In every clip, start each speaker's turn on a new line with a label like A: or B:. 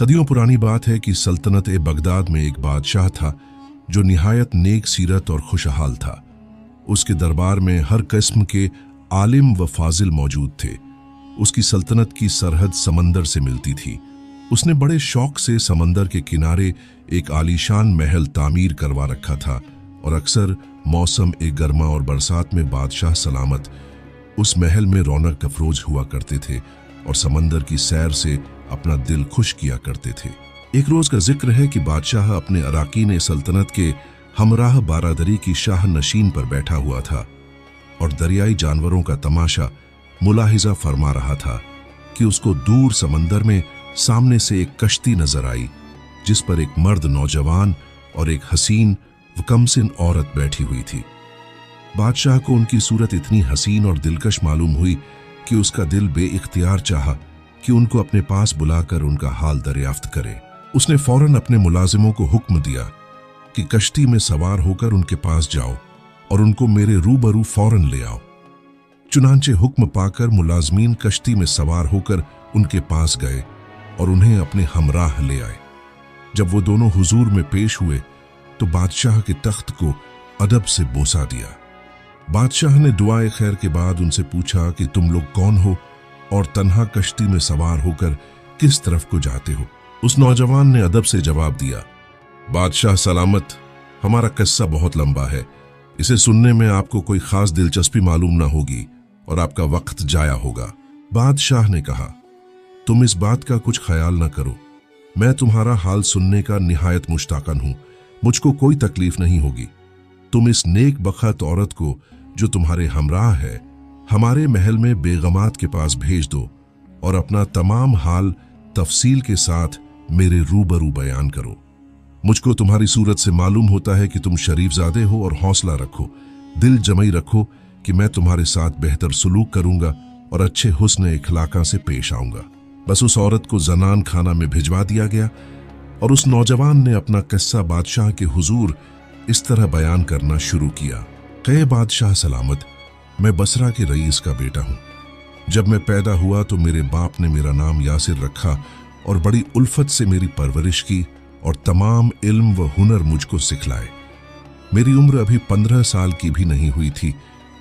A: सदियों पुरानी बात है कि सल्तनत ए बगदाद में एक बादशाह था जो निहायत नेक सीरत और खुशहाल था। उसके दरबार में हर किस्म के आलिम व फाजिल मौजूद थे। उसकी सल्तनत की सरहद समंदर से मिलती थी। उसने बड़े शौक से समंदर के किनारे एक आलीशान महल तामीर करवा रखा था और अक्सर मौसम ए गर्मा और बरसात में बादशाह सलामत उस महल में रौनक अफरोज हुआ करते थे और समंदर की सैर से अपना दिल खुश किया करते थे। एक रोज का जिक्र है कि बादशाह अपने अराकीन सल्तनत के हमराह बारादरी की शाह नशीन पर बैठा हुआ था और दरियाई जानवरों का तमाशा मुलाहिजा फरमा रहा था कि उसको दूर समंदर में सामने से एक कश्ती नजर आई जिस पर एक मर्द नौजवान और एक हसीन व कमसिन औरत बैठी हुई थी। बादशाह को उनकी सूरत इतनी हसीन और दिलकश मालूम हुई कि उसका दिल बेइख्तियार चाहा कि उनको अपने पास बुलाकर उनका हाल दरियाफ्त करे। उसने फौरन अपने मुलाजिमों को हुक्म दिया कि कश्ती में सवार होकर उनके पास जाओ और उनको मेरे रूबरू फौरन ले आओ। चुनांचे हुक्म पाकर मुलाजमीन कश्ती में सवार होकर उनके पास गए और उन्हें अपने हमराह ले आए। जब वो दोनों हुजूर में पेश हुए तो बादशाह के तख्त को अदब से बोसा दिया। बादशाह ने दुआए खैर के बाद उनसे पूछा कि तुम लोग कौन हो और तन्हा कश्ती में सवार होकर किस तरफ को जाते हो। उस नौजवान ने अदब से जवाब दिया, बादशाह सलामत, हमारा किस्सा बहुत लंबा है, इसे सुनने में आपको कोई खास दिलचस्पी मालूम ना होगी और आपका वक्त जाया होगा। बादशाह ने कहा, तुम इस बात का कुछ ख्याल ना करो, मैं तुम्हारा हाल सुनने का निहायत मुश्ताकन हूं, मुझको कोई तकलीफ नहीं होगी। तुम इस नेक बखत औरत को जो तुम्हारे हमराह है हमारे महल में बेगमात के पास भेज दो और अपना तमाम हाल तफसील के साथ मेरे रूबरू बयान करो। मुझको तुम्हारी सूरत से मालूम होता है कि तुम शरीफजादे हो और हौसला रखो, दिल जमई रखो कि मैं तुम्हारे साथ बेहतर सलूक करूंगा और अच्छे हुस्न इखलाका से पेश आऊंगा। बस उस औरत को जनान खाना में भिजवा दिया गया और उस नौजवान ने अपना किस्सा बादशाह के हुजूर इस तरह बयान करना शुरू किया। कहे बादशाह सलामत, मैं बसरा के रईस का बेटा हूँ। जब मैं पैदा हुआ तो मेरे बाप ने मेरा नाम यासिर रखा और बड़ी उल्फत से मेरी परवरिश की और तमाम इल्म व हुनर मुझको सिखलाए। मेरी उम्र अभी 15 साल की भी नहीं हुई थी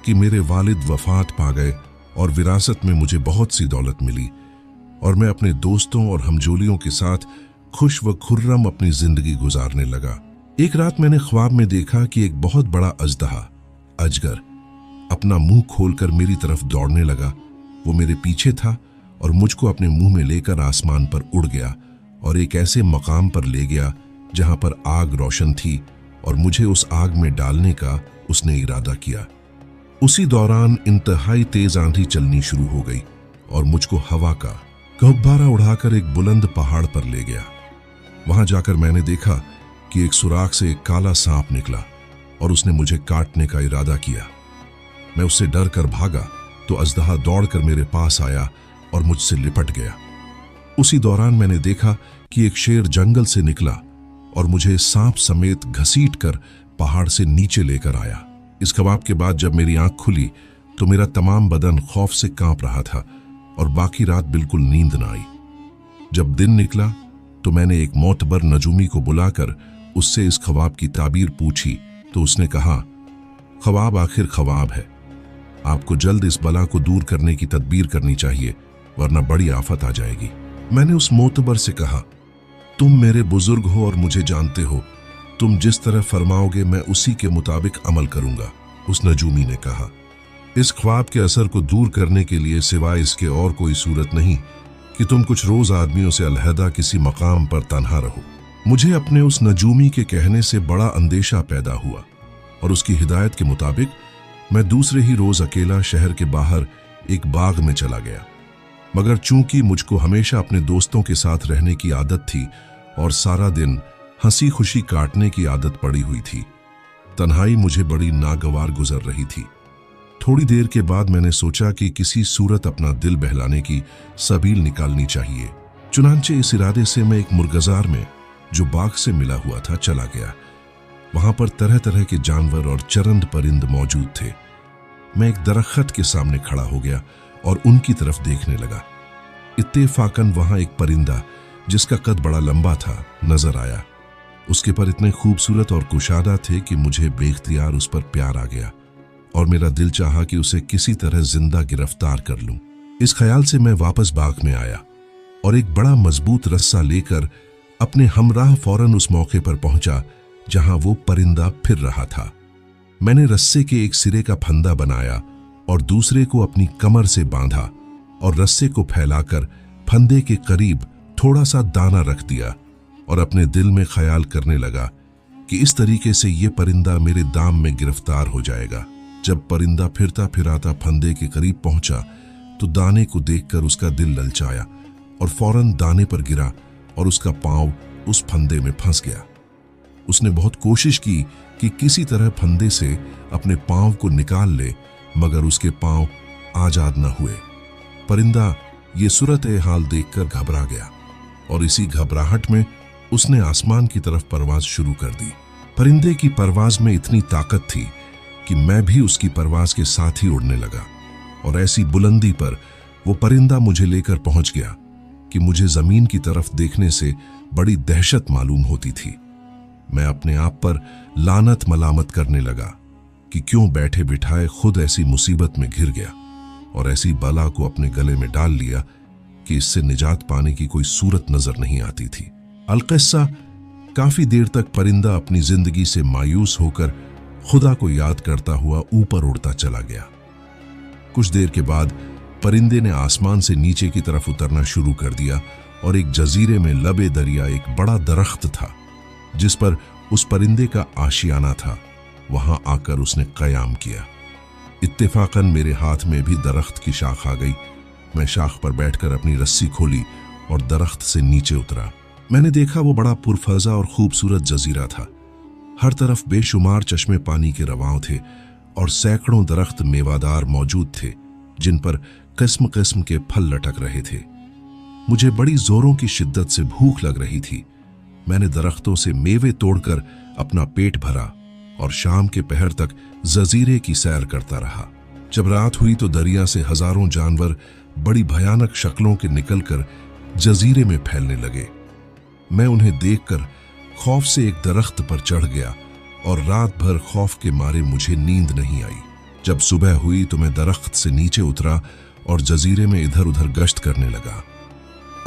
A: कि मेरे वालिद वफात पा गए और विरासत में मुझे बहुत सी दौलत मिली और मैं अपने दोस्तों और हमजोलियों के साथ खुश व खुर्रम अपनी जिंदगी गुजारने लगा। एक रात मैंने ख्वाब में देखा कि एक बहुत बड़ा अजदहा, अजगर, अपना मुंह खोलकर मेरी तरफ दौड़ने लगा। वो मेरे पीछे था और मुझको अपने मुंह में लेकर आसमान पर उड़ गया और एक ऐसे मकाम पर ले गया जहां पर आग रोशन थी और मुझे उस आग में डालने का उसने इरादा किया। उसी दौरान इंतहाई तेज आंधी चलनी शुरू हो गई और मुझको हवा का गब्बारा उड़ाकर एक बुलंद पहाड़ पर ले गया। वहां जाकर मैंने देखा कि एक सुराख से एक काला सांप निकला और उसने मुझे काटने का इरादा किया। मैं उससे डर कर भागा तो अजदहा दौड़कर मेरे पास आया और मुझसे लिपट गया। उसी दौरान मैंने देखा कि एक शेर जंगल से निकला और मुझे सांप समेत घसीट कर पहाड़ से नीचे लेकर आया। इस ख्वाब के बाद जब मेरी आंख खुली तो मेरा तमाम बदन खौफ से कांप रहा था और बाकी रात बिल्कुल नींद न आई। जब दिन निकला तो मैंने एक मोतबर नजूमी को बुलाकर उससे इस ख्वाब की ताबीर पूछी तो उसने कहा, ख्वाब आखिर ख्वाब है, आपको जल्द इस बला को दूर करने की तदबीर करनी चाहिए वरना बड़ी आफत आ जाएगी। मैंने उस मोतबर से कहा, तुम मेरे बुजुर्ग हो और मुझे जानते हो, तुम जिस तरह फरमाओगे मैं उसी के मुताबिक अमल करूंगा। उस नजूमी ने कहा, इस ख्वाब के असर को दूर करने के लिए सिवाय इसके और कोई सूरत नहीं कि तुम कुछ रोज आदमियों से अलहदा किसी मकाम पर तन्हा रहो। मुझे अपने उस नजूमी के कहने से बड़ा अंदेशा पैदा हुआ और उसकी हिदायत के मुताबिक मैं दूसरे ही रोज अकेला शहर के बाहर एक बाग में चला गया। मगर चूंकि मुझको हमेशा अपने दोस्तों के साथ रहने की आदत थी और सारा दिन हंसी खुशी काटने की आदत पड़ी हुई थी, तन्हाई मुझे बड़ी नागवार गुजर रही थी। थोड़ी देर के बाद मैंने सोचा कि किसी सूरत अपना दिल बहलाने की सबील निकालनी चाहिए। चुनांचे इस इरादे से मैं एक मुर्गजार में जो बाग से मिला हुआ था चला गया। वहां पर तरह तरह के जानवर और चरंद परिंद मौजूद थे। मैं एक दरख्त के सामने खड़ा हो गया और उनकी तरफ देखने लगा। इत्तेफाकन वहां एक परिंदा जिसका कद बड़ा लंबा था, नजर आया। उसके पर इतने खूबसूरत और कुशादा थे कि मुझे बेख्तियार उस पर प्यार आ गया और मेरा दिल चाहा कि उसे किसी तरह जिंदा गिरफ्तार कर लूं। इस ख्याल से मैं वापस बाग में आया और एक बड़ा मजबूत रस्सा लेकर अपने हमराह फौरन उस मौके पर पहुंचा जहां वो परिंदा फिर रहा था। मैंने रस्से के एक सिरे का फंदा बनाया और दूसरे को अपनी कमर से बांधा और रस्से को फैलाकर फंदे के करीब थोड़ा सा दाना रख दिया और अपने दिल में ख्याल करने लगा कि इस तरीके से ये परिंदा मेरे दाम में गिरफ्तार हो जाएगा। जब परिंदा फिरता फिराता फंदे के करीब पहुंचा तो दाने को देखकर उसका दिल ललचाया और फौरन दाने पर गिरा और उसका पांव उस फंदे में फंस गया। उसने बहुत कोशिश की कि किसी तरह फंदे से अपने पांव को निकाल ले, मगर उसके पांव आजाद न हुए। परिंदा ये सूरत हाल देखकर घबरा गया और इसी घबराहट में उसने आसमान की तरफ परवाज शुरू कर दी। परिंदे की परवाज में इतनी ताकत थी कि मैं भी उसकी परवाज के साथ ही उड़ने लगा और ऐसी बुलंदी पर वो परिंदा मुझे लेकर पहुंच गया कि मुझे जमीन की तरफ देखने से बड़ी दहशत मालूम होती थी। मैं अपने आप पर लानत मलामत करने लगा कि क्यों बैठे बिठाए खुद ऐसी मुसीबत में घिर गया और ऐसी बला को अपने गले में डाल लिया कि इससे निजात पाने की कोई सूरत नजर नहीं आती थी। अलकिस्सा, काफी देर तक परिंदा अपनी जिंदगी से मायूस होकर खुदा को याद करता हुआ ऊपर उड़ता चला गया। कुछ देर के बाद परिंदे ने आसमान से नीचे की तरफ उतरना शुरू कर दिया और एक जजीरे में लबे दरिया एक बड़ा दरख्त था जिस पर उस परिंदे का आशियाना था। वहां आकर उसने कयाम किया। इत्तेफाकन मेरे हाथ में भी दरख्त की शाख आ गई। मैं शाख पर बैठकर अपनी रस्सी खोली और दरख्त से नीचे उतरा। मैंने देखा वो बड़ा पुरफजा और खूबसूरत जजीरा था। हर तरफ बेशुमार चश्मे पानी के रवां थे और सैकड़ों दरख्त मेवादार मौजूद थे जिन पर किस्म किस्म के फल लटक रहे थे। मुझे बड़ी जोरों की शिद्दत से भूख लग रही थी। मैंने दरख्तों से मेवे तोड़कर अपना पेट भरा और शाम के पहर तक जजीरे की सैर करता रहा। जब रात हुई तो दरिया से हजारों जानवर बड़ी भयानक शक्लों के निकलकर जजीरे में फैलने लगे। मैं उन्हें देखकर खौफ से एक दरख्त पर चढ़ गया और रात भर खौफ के मारे मुझे नींद नहीं आई। जब सुबह हुई तो मैं दरख्त से नीचे उतरा और जजीरे में इधर उधर गश्त करने लगा।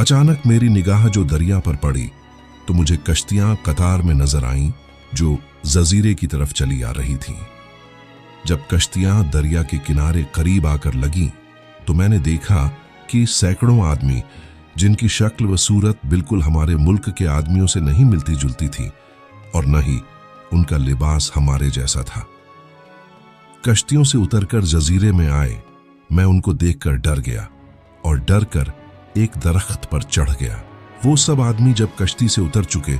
A: अचानक मेरी निगाह जो दरिया पर पड़ी तो मुझे कश्तियां कतार में नजर आईं जो जजीरे की तरफ चली आ रही थीं। जब कश्तियां दरिया के किनारे करीब आकर लगीं तो मैंने देखा कि सैकड़ों आदमी, जिनकी शक्ल व सूरत बिल्कुल हमारे मुल्क के आदमियों से नहीं मिलती जुलती थी और न ही उनका लिबास हमारे जैसा था, कश्तियों से उतरकर जजीरे में आए। मैं उनको देखकर डर गया और डर कर एक दरख्त पर चढ़ गया। वो सब आदमी जब कश्ती से उतर चुके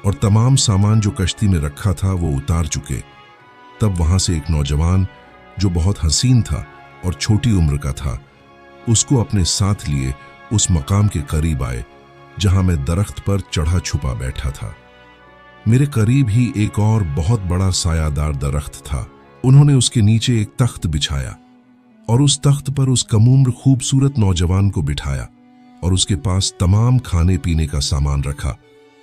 A: और तमाम सामान जो कश्ती में रखा था वो उतार चुके, तब वहां से एक नौजवान जो बहुत हसीन था और छोटी उम्र का था, उसको अपने साथ लिए उस मकाम के करीब आए जहां मैं दरख्त पर चढ़ा छुपा बैठा था। मेरे करीब ही एक और बहुत बड़ा सायादार दरख्त था। उन्होंने उसके नीचे एक तख्त बिछाया और उस तख्त पर उस कमूम्र खूबसूरत नौजवान को बिठाया और उसके पास तमाम खाने पीने का सामान रखा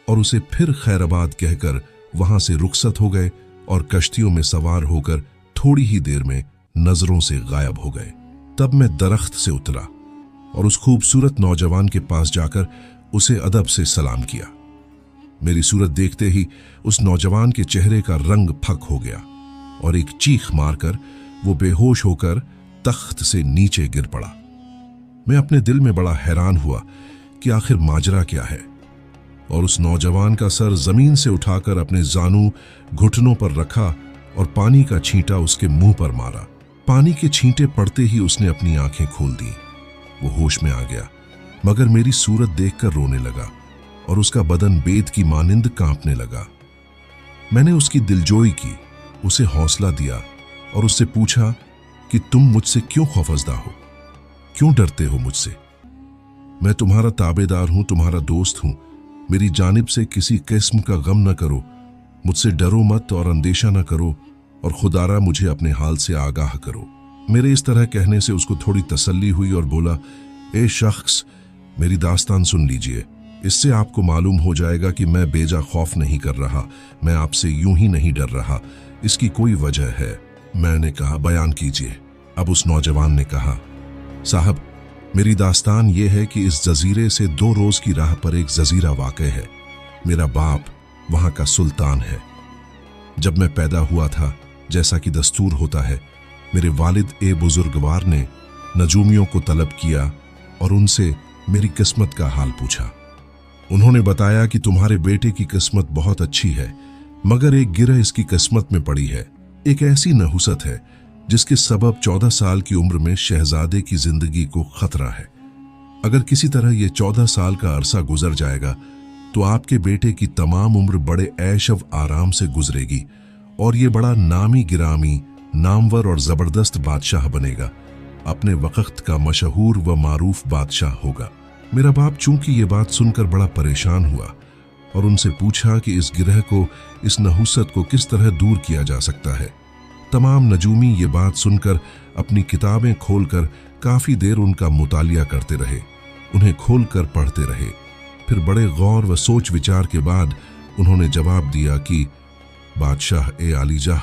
A: और उसे फिर खैराबाद कहकर वहां से रुखसत हो गए और कश्तियों में सवार होकर थोड़ी ही देर में नजरों से गायब हो गए। तब मैं दरख्त से उतरा और उस खूबसूरत नौजवान के पास जाकर उसे अदब से सलाम किया। मेरी सूरत देखते ही उस नौजवान के चेहरे का रंग फक हो गया और एक चीख मारकर वो बेहोश होकर तख्त से नीचे गिर पड़ा। मैं अपने दिल में बड़ा हैरान हुआ कि आखिर माजरा क्या है और उस नौजवान का सर जमीन से उठाकर अपने जानू घुटनों पर रखा और पानी का छींटा उसके मुंह पर मारा। पानी के छींटे पड़ते ही उसने अपनी आंखें खोल दी। वो होश में आ गया मगर मेरी सूरत देखकर रोने लगा और उसका बदन बेद की मानिंद कांपने लगा। मैंने उसकी दिलजोई की, उसे हौसला दिया और उससे पूछा कि तुम मुझसे क्यों खौफजदा हो, क्यों डरते हो मुझसे? मैं तुम्हारा ताबेदार हूं, तुम्हारा दोस्त हूं। मेरी जानिब से किसी किस्म का गम न करो, मुझसे डरो मत और अंदेशा न करो और खुदारा मुझे अपने हाल से आगाह करो। मेरे इस तरह कहने से उसको थोड़ी तसल्ली हुई और बोला, ए शख्स, मेरी दास्तान सुन लीजिए। इससे आपको मालूम हो जाएगा कि मैं बेजा खौफ नहीं कर रहा, मैं आपसे यूं ही नहीं डर रहा, इसकी कोई वजह है। मैंने कहा, बयान कीजिए। अब उस नौजवान ने कहा, साहब, मेरी दास्तान यह है कि इस जजीरे से 2 रोज की राह पर एक जजीरा वाक़ है। मेरा बाप वहां का सुल्तान है। जब मैं पैदा हुआ था, जैसा कि दस्तूर होता है, मेरे वालिद ए बुजुर्गवार ने नजूमियों को तलब किया और उनसे मेरी किस्मत का हाल पूछा। उन्होंने बताया कि तुम्हारे बेटे की किस्मत बहुत अच्छी है, मगर एक गिरह इसकी किस्मत में पड़ी है। एक ऐसी नहुसत है जिसके सबब 14 साल की उम्र में शहजादे की जिंदगी को खतरा है। अगर किसी तरह ये 14 साल का अरसा गुजर जाएगा तो आपके बेटे की तमाम उम्र बड़े ऐशव आराम से गुजरेगी और ये बड़ा नामी गिरामी, नामवर और जबरदस्त बादशाह बनेगा। अपने वक्त का मशहूर व मारूफ बादशाह होगा। मेरा बाप चूंकि ये बात सुनकर बड़ा परेशान हुआ और उनसे पूछा कि इस गिरह को, इस नहुसत को किस तरह दूर किया जा सकता है। तमाम नजूमी ये बात सुनकर अपनी किताबें खोलकर काफी देर उनका मुतालिया करते रहे, उन्हें खोलकर पढ़ते रहे। फिर बड़े गौर व सोच विचार के बाद उन्होंने जवाब दिया कि बादशाह ए आलीजाह,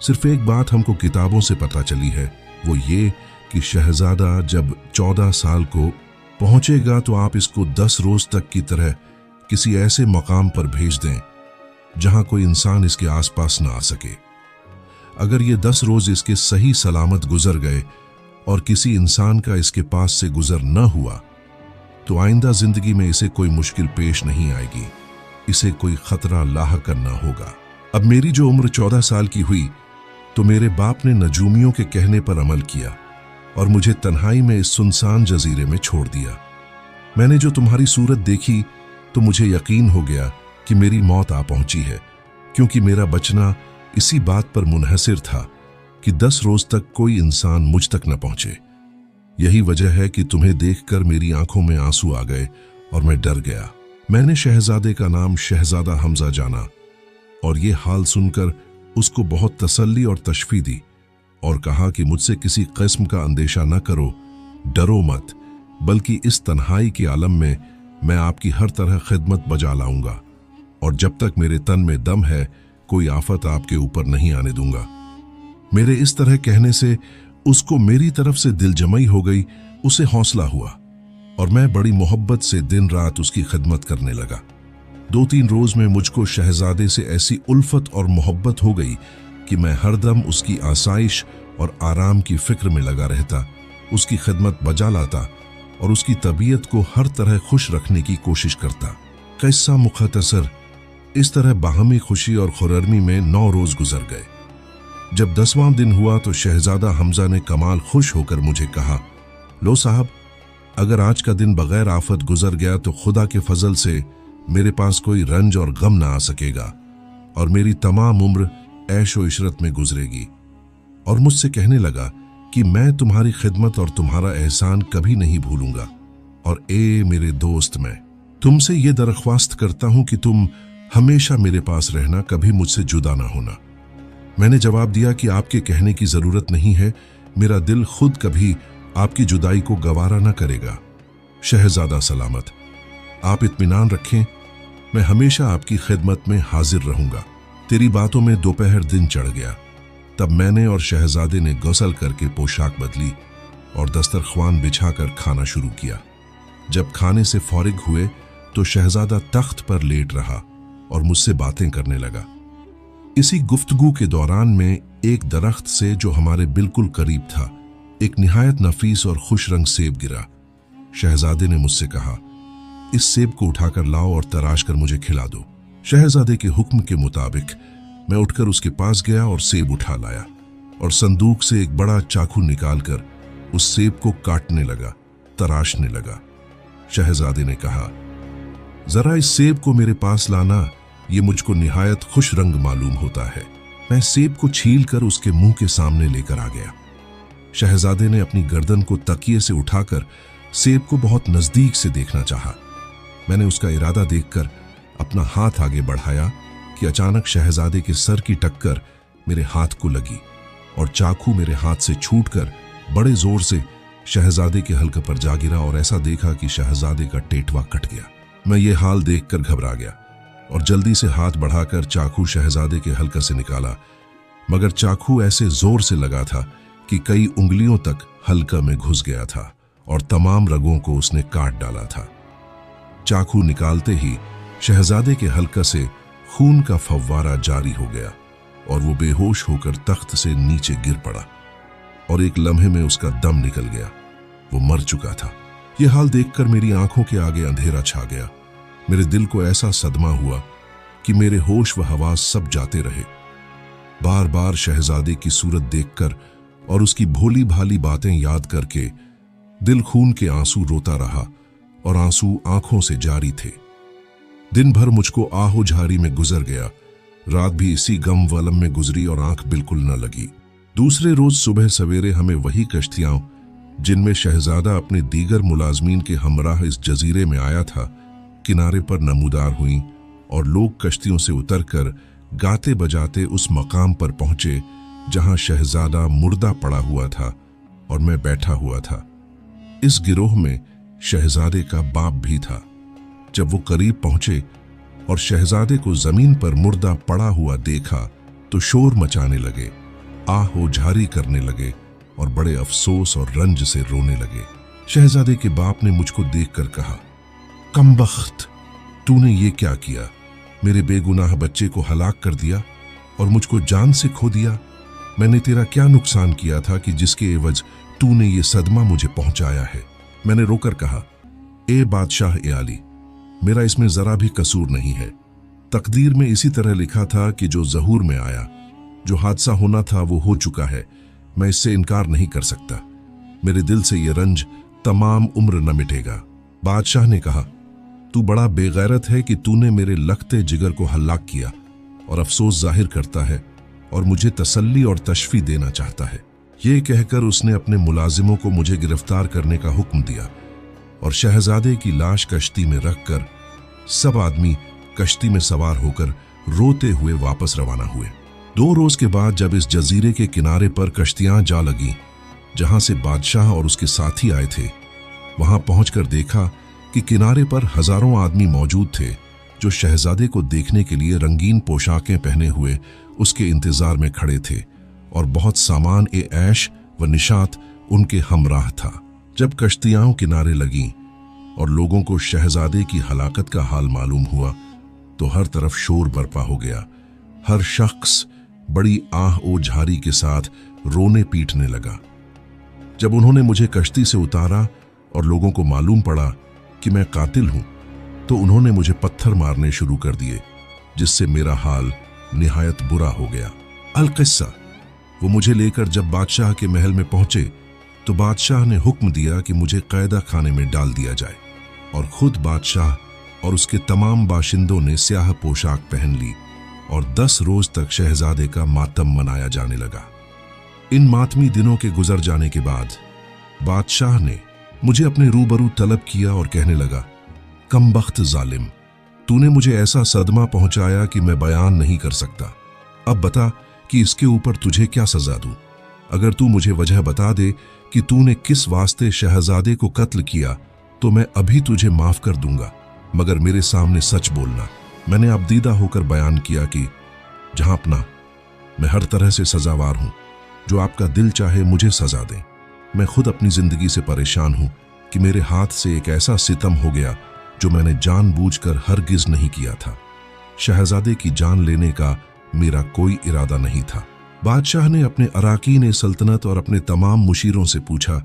A: सिर्फ एक बात हमको किताबों से पता चली है, वो ये कि शहजादा जब 14 साल को पहुंचेगा तो आप इसको 10 रोज तक की तरह किसी ऐसे मकाम पर भेज दें जहां कोई इंसान इसके आसपास ना आ सके। अगर ये 10 रोज इसके सही सलामत गुजर गए और किसी इंसान का इसके पास से गुजर न हुआ तो आइंदा जिंदगी में इसे कोई मुश्किल पेश नहीं आएगी, इसे कोई खतरा लाह करना होगा। अब मेरी जो उम्र 14 साल की हुई तो मेरे बाप ने नजूमियों के कहने पर अमल किया और मुझे तन्हाई में इस सुनसान जजीरे में छोड़ दिया। मैंने जो तुम्हारी सूरत देखी तो मुझे यकीन हो गया कि मेरी मौत आ पहुंची है, क्योंकि मेरा बचना इसी बात पर मुनहसिर था कि 10 रोज तक कोई इंसान मुझ तक न पहुंचे। यही वजह है कि तुम्हें देखकर मेरी आंखों में आंसू आ गए और मैं डर गया। मैंने शहजादे का नाम शहजादा हमजा जाना और ये हाल सुनकर उसको बहुत तसल्ली और तशफी दी और कहा कि मुझसे किसी किस्म का अंदेशा न करो, डरो मत, बल्कि इस तन्हाई के आलम में मैं आपकी हर तरह खिदमत बजा लाऊंगा और जब तक मेरे तन में दम है कोई आफत आपके ऊपर नहीं आने दूंगा। मेरे इस तरह कहने से उसको मेरी तरफ से दिलजमई हो गई, उसे हौसला हुआ और मैं बड़ी मोहब्बत से दिन रात उसकी खिदमत करने लगा। 2-3 रोज में मुझको शहजादे से ऐसी उल्फत और मोहब्बत हो गई कि मैं हरदम उसकी आसाइश और आराम की फिक्र में लगा रहता, उसकी खिदमत बजा लाता और उसकी तबीयत को हर तरह खुश रखने की कोशिश करता। किस्सा मुख्तसर, इस तरह बाहमी खुशी और खुररमी में 9 रोज गुजर गए। जब 10वां दिन हुआ तो शहजादा हमजा ने कमाल खुश होकर मुझे कहा, लो साहब, अगर आज का दिन बगैर आफत गुजर गया तो खुदा के फजल से मेरे पास कोई रंज और गम ना आ सकेगा और मेरी तमाम उम्र ऐशो इशरत में गुजरेगी। और मुझसे कहने लगा कि मैं तुम्हारी खिदमत और तुम्हारा एहसान कभी नहीं भूलूंगा और ए मेरे दोस्त, मैं तुमसे ये दरख्वास्त करता हूं कि तुम हमेशा मेरे पास रहना, कभी मुझसे जुदा ना होना। मैंने जवाब दिया कि आपके कहने की जरूरत नहीं है, मेरा दिल खुद कभी आपकी जुदाई को गवारा न करेगा। शहजादा सलामत, आप इत्मीनान रखें, मैं हमेशा आपकी खिदमत में हाजिर रहूंगा। तेरी बातों में दोपहर दिन चढ़ गया। तब मैंने और शहजादे ने गौसल करके पोशाक बदली और दस्तरख्वान बिछाकर खाना शुरू किया। जब खाने से फौरिग हुए तो शहजादा तख्त पर लेट रहा और मुझसे बातें करने लगा। इसी गुफ्तगू के दौरान में एक दरख्त से जो हमारे बिल्कुल करीब था एक निहायत नफीस और खुश रंग सेब गिरा। शहजादे ने मुझसे कहा, इस सेब को उठाकर लाओ और तराश कर मुझे खिला दो। शहजादे के हुक्म के मुताबिक मैं उठकर उसके पास गया और सेब उठा लाया और संदूक से एक बड़ा चाकू निकालकर उस सेब को काटने लगा, तराशने लगा। शहजादे ने कहा, जरा इस सेब को मेरे पास लाना, ये मुझको निहायत खुश रंग मालूम होता है। मैं सेब को छील कर उसके मुंह के सामने लेकर आ गया। शहजादे ने अपनी गर्दन को तकिए से उठाकर सेब को बहुत नजदीक से देखना चाहा। मैंने उसका इरादा देखकर अपना हाथ आगे बढ़ाया कि अचानक शहजादे के सर की टक्कर मेरे हाथ को लगी और चाकू मेरे हाथ से छूटकर बड़े जोर से शहजादे के हल्क पर जा गिरा और ऐसा देखा कि शहजादे का टेटवा कट गया। मैं ये हाल देखकर घबरा गया और जल्दी से हाथ बढ़ाकर चाकू शहजादे के हल्के से निकाला, मगर चाकू ऐसे जोर से लगा था कि कई उंगलियों तक हल्का में घुस गया था और तमाम रगों को उसने काट डाला था। चाकू निकालते ही शहजादे के हल्का से खून का फव्वारा जारी हो गया और वो बेहोश होकर तख्त से नीचे गिर पड़ा और एक लम्हे में उसका दम निकल गया। वो मर चुका था। यह हाल देखकर मेरी आंखों के आगे अंधेरा छा गया। मेरे दिल को ऐसा सदमा हुआ कि मेरे होश व हवास सब जाते रहे। बार बार शहजादे की सूरत देखकर और उसकी भोली भाली बातें याद करके दिल खून के आंसू रोता रहा और आंसू आंखों से जारी थे। दिन भर मुझको आहो झारी में गुजर गया। रात भी इसी गम वलम में गुजरी और आंख बिल्कुल न लगी। दूसरे रोज सुबह सवेरे हमें वही कश्तियां जिनमें शहजादा अपने दीगर मुलाजमीन के हमराह इस जजीरे में आया था, किनारे पर नमूदार हुईं और लोग कश्तियों से उतरकर गाते बजाते उस मकाम पर पहुंचे जहां शहजादा मुर्दा पड़ा हुआ था और मैं बैठा हुआ था। इस गिरोह में शहजादे का बाप भी था। जब वो करीब पहुंचे और शहजादे को जमीन पर मुर्दा पड़ा हुआ देखा तो शोर मचाने लगे, आहो झारी करने लगे और बड़े अफसोस और रंज से रोने लगे। शहजादे के बाप ने मुझको देखकर कहा, कमबख्त, तूने ये क्या किया? मेरे बेगुनाह बच्चे को हलाक कर दिया और मुझको जान से खो दिया। मैंने तेरा क्या नुकसान किया था कि जिसके एवज तूने ये सदमा मुझे पहुंचाया है? मैंने रोकर कहा, ए बादशाह ए आली, मेरा इसमें जरा भी कसूर नहीं है। तकदीर में इसी तरह लिखा था कि जो ज़हूर में आया, जो हादसा होना था वो हो चुका है। मैं इससे इनकार नहीं कर सकता। मेरे दिल से ये रंज तमाम उम्र न मिटेगा। बादशाह ने कहा, तू बड़ा बेगैरत है कि तूने मेरे लखते जिगर को हलाक किया और अफसोस जाहिर करता है और मुझे तसल्ली और तशफी देना चाहता है। ये कहकर उसने अपने मुलाजिमों को मुझे गिरफ्तार करने का हुक्म दिया और शहजादे की लाश कश्ती में रखकर सब आदमी कश्ती में सवार होकर रोते हुए वापस रवाना हुए। 2 रोज के बाद जब इस जजीरे के किनारे पर कश्तियां जा लगीं जहां से बादशाह और उसके साथी आए थे, वहां पहुंचकर देखा कि किनारे पर हजारों आदमी मौजूद थे जो शहजादे को देखने के लिए रंगीन पोशाकें पहने हुए उसके इंतजार में खड़े थे और बहुत सामान ए ऐश व निशात उनके हमराह था। जब कश्तियां किनारे लगीं और लोगों को शहजादे की हलाकत का हाल मालूम हुआ तो हर तरफ शोर बरपा हो गया। हर शख्स बड़ी आह ओ झारी के साथ रोने पीटने लगा। जब उन्होंने मुझे कश्ती से उतारा और लोगों को मालूम पड़ा कि मैं कातिल हूं तो उन्होंने मुझे पत्थर मारने शुरू कर दिए, जिससे मेरा हाल निहायत बुरा हो गया। अल-किस्सा, वो मुझे लेकर जब बादशाह के महल में पहुंचे तो बादशाह ने हुक्म दिया कि मुझे कैदा खाने में डाल दिया जाए और खुद बादशाह और उसके तमाम बाशिंदों ने स्याह पोशाक पहन ली और 10 रोज तक शहजादे का मातम मनाया जाने लगा। इन मातमी दिनों के गुजर जाने के बाद बादशाह ने मुझे अपने रूबरू तलब किया और कहने लगा, कमबख्त जालिम, तूने मुझे ऐसा सदमा पहुंचाया कि मैं बयान नहीं कर सकता। अब बता कि इसके ऊपर तुझे क्या सजा दूं। अगर तू मुझे वजह बता दे कि तूने किस वास्ते शहजादे को कत्ल किया तो मैं अभी तुझे माफ कर दूंगा, मगर मेरे सामने सच बोलना। मैंने अबदीदा होकर बयान किया कि जहांपना, मैं हर तरह से सजावार हूं। जो आपका दिल चाहे मुझे सजा दें। मैं खुद अपनी जिंदगी से परेशान हूं कि मेरे हाथ से एक ऐसा सितम हो गया जो मैंने जानबूझकर हरगिज नहीं किया था। शहजादे की जान लेने का मेरा कोई इरादा नहीं था। बादशाह ने अपने अराकीन सल्तनत और अपने तमाम मुशीरों से पूछा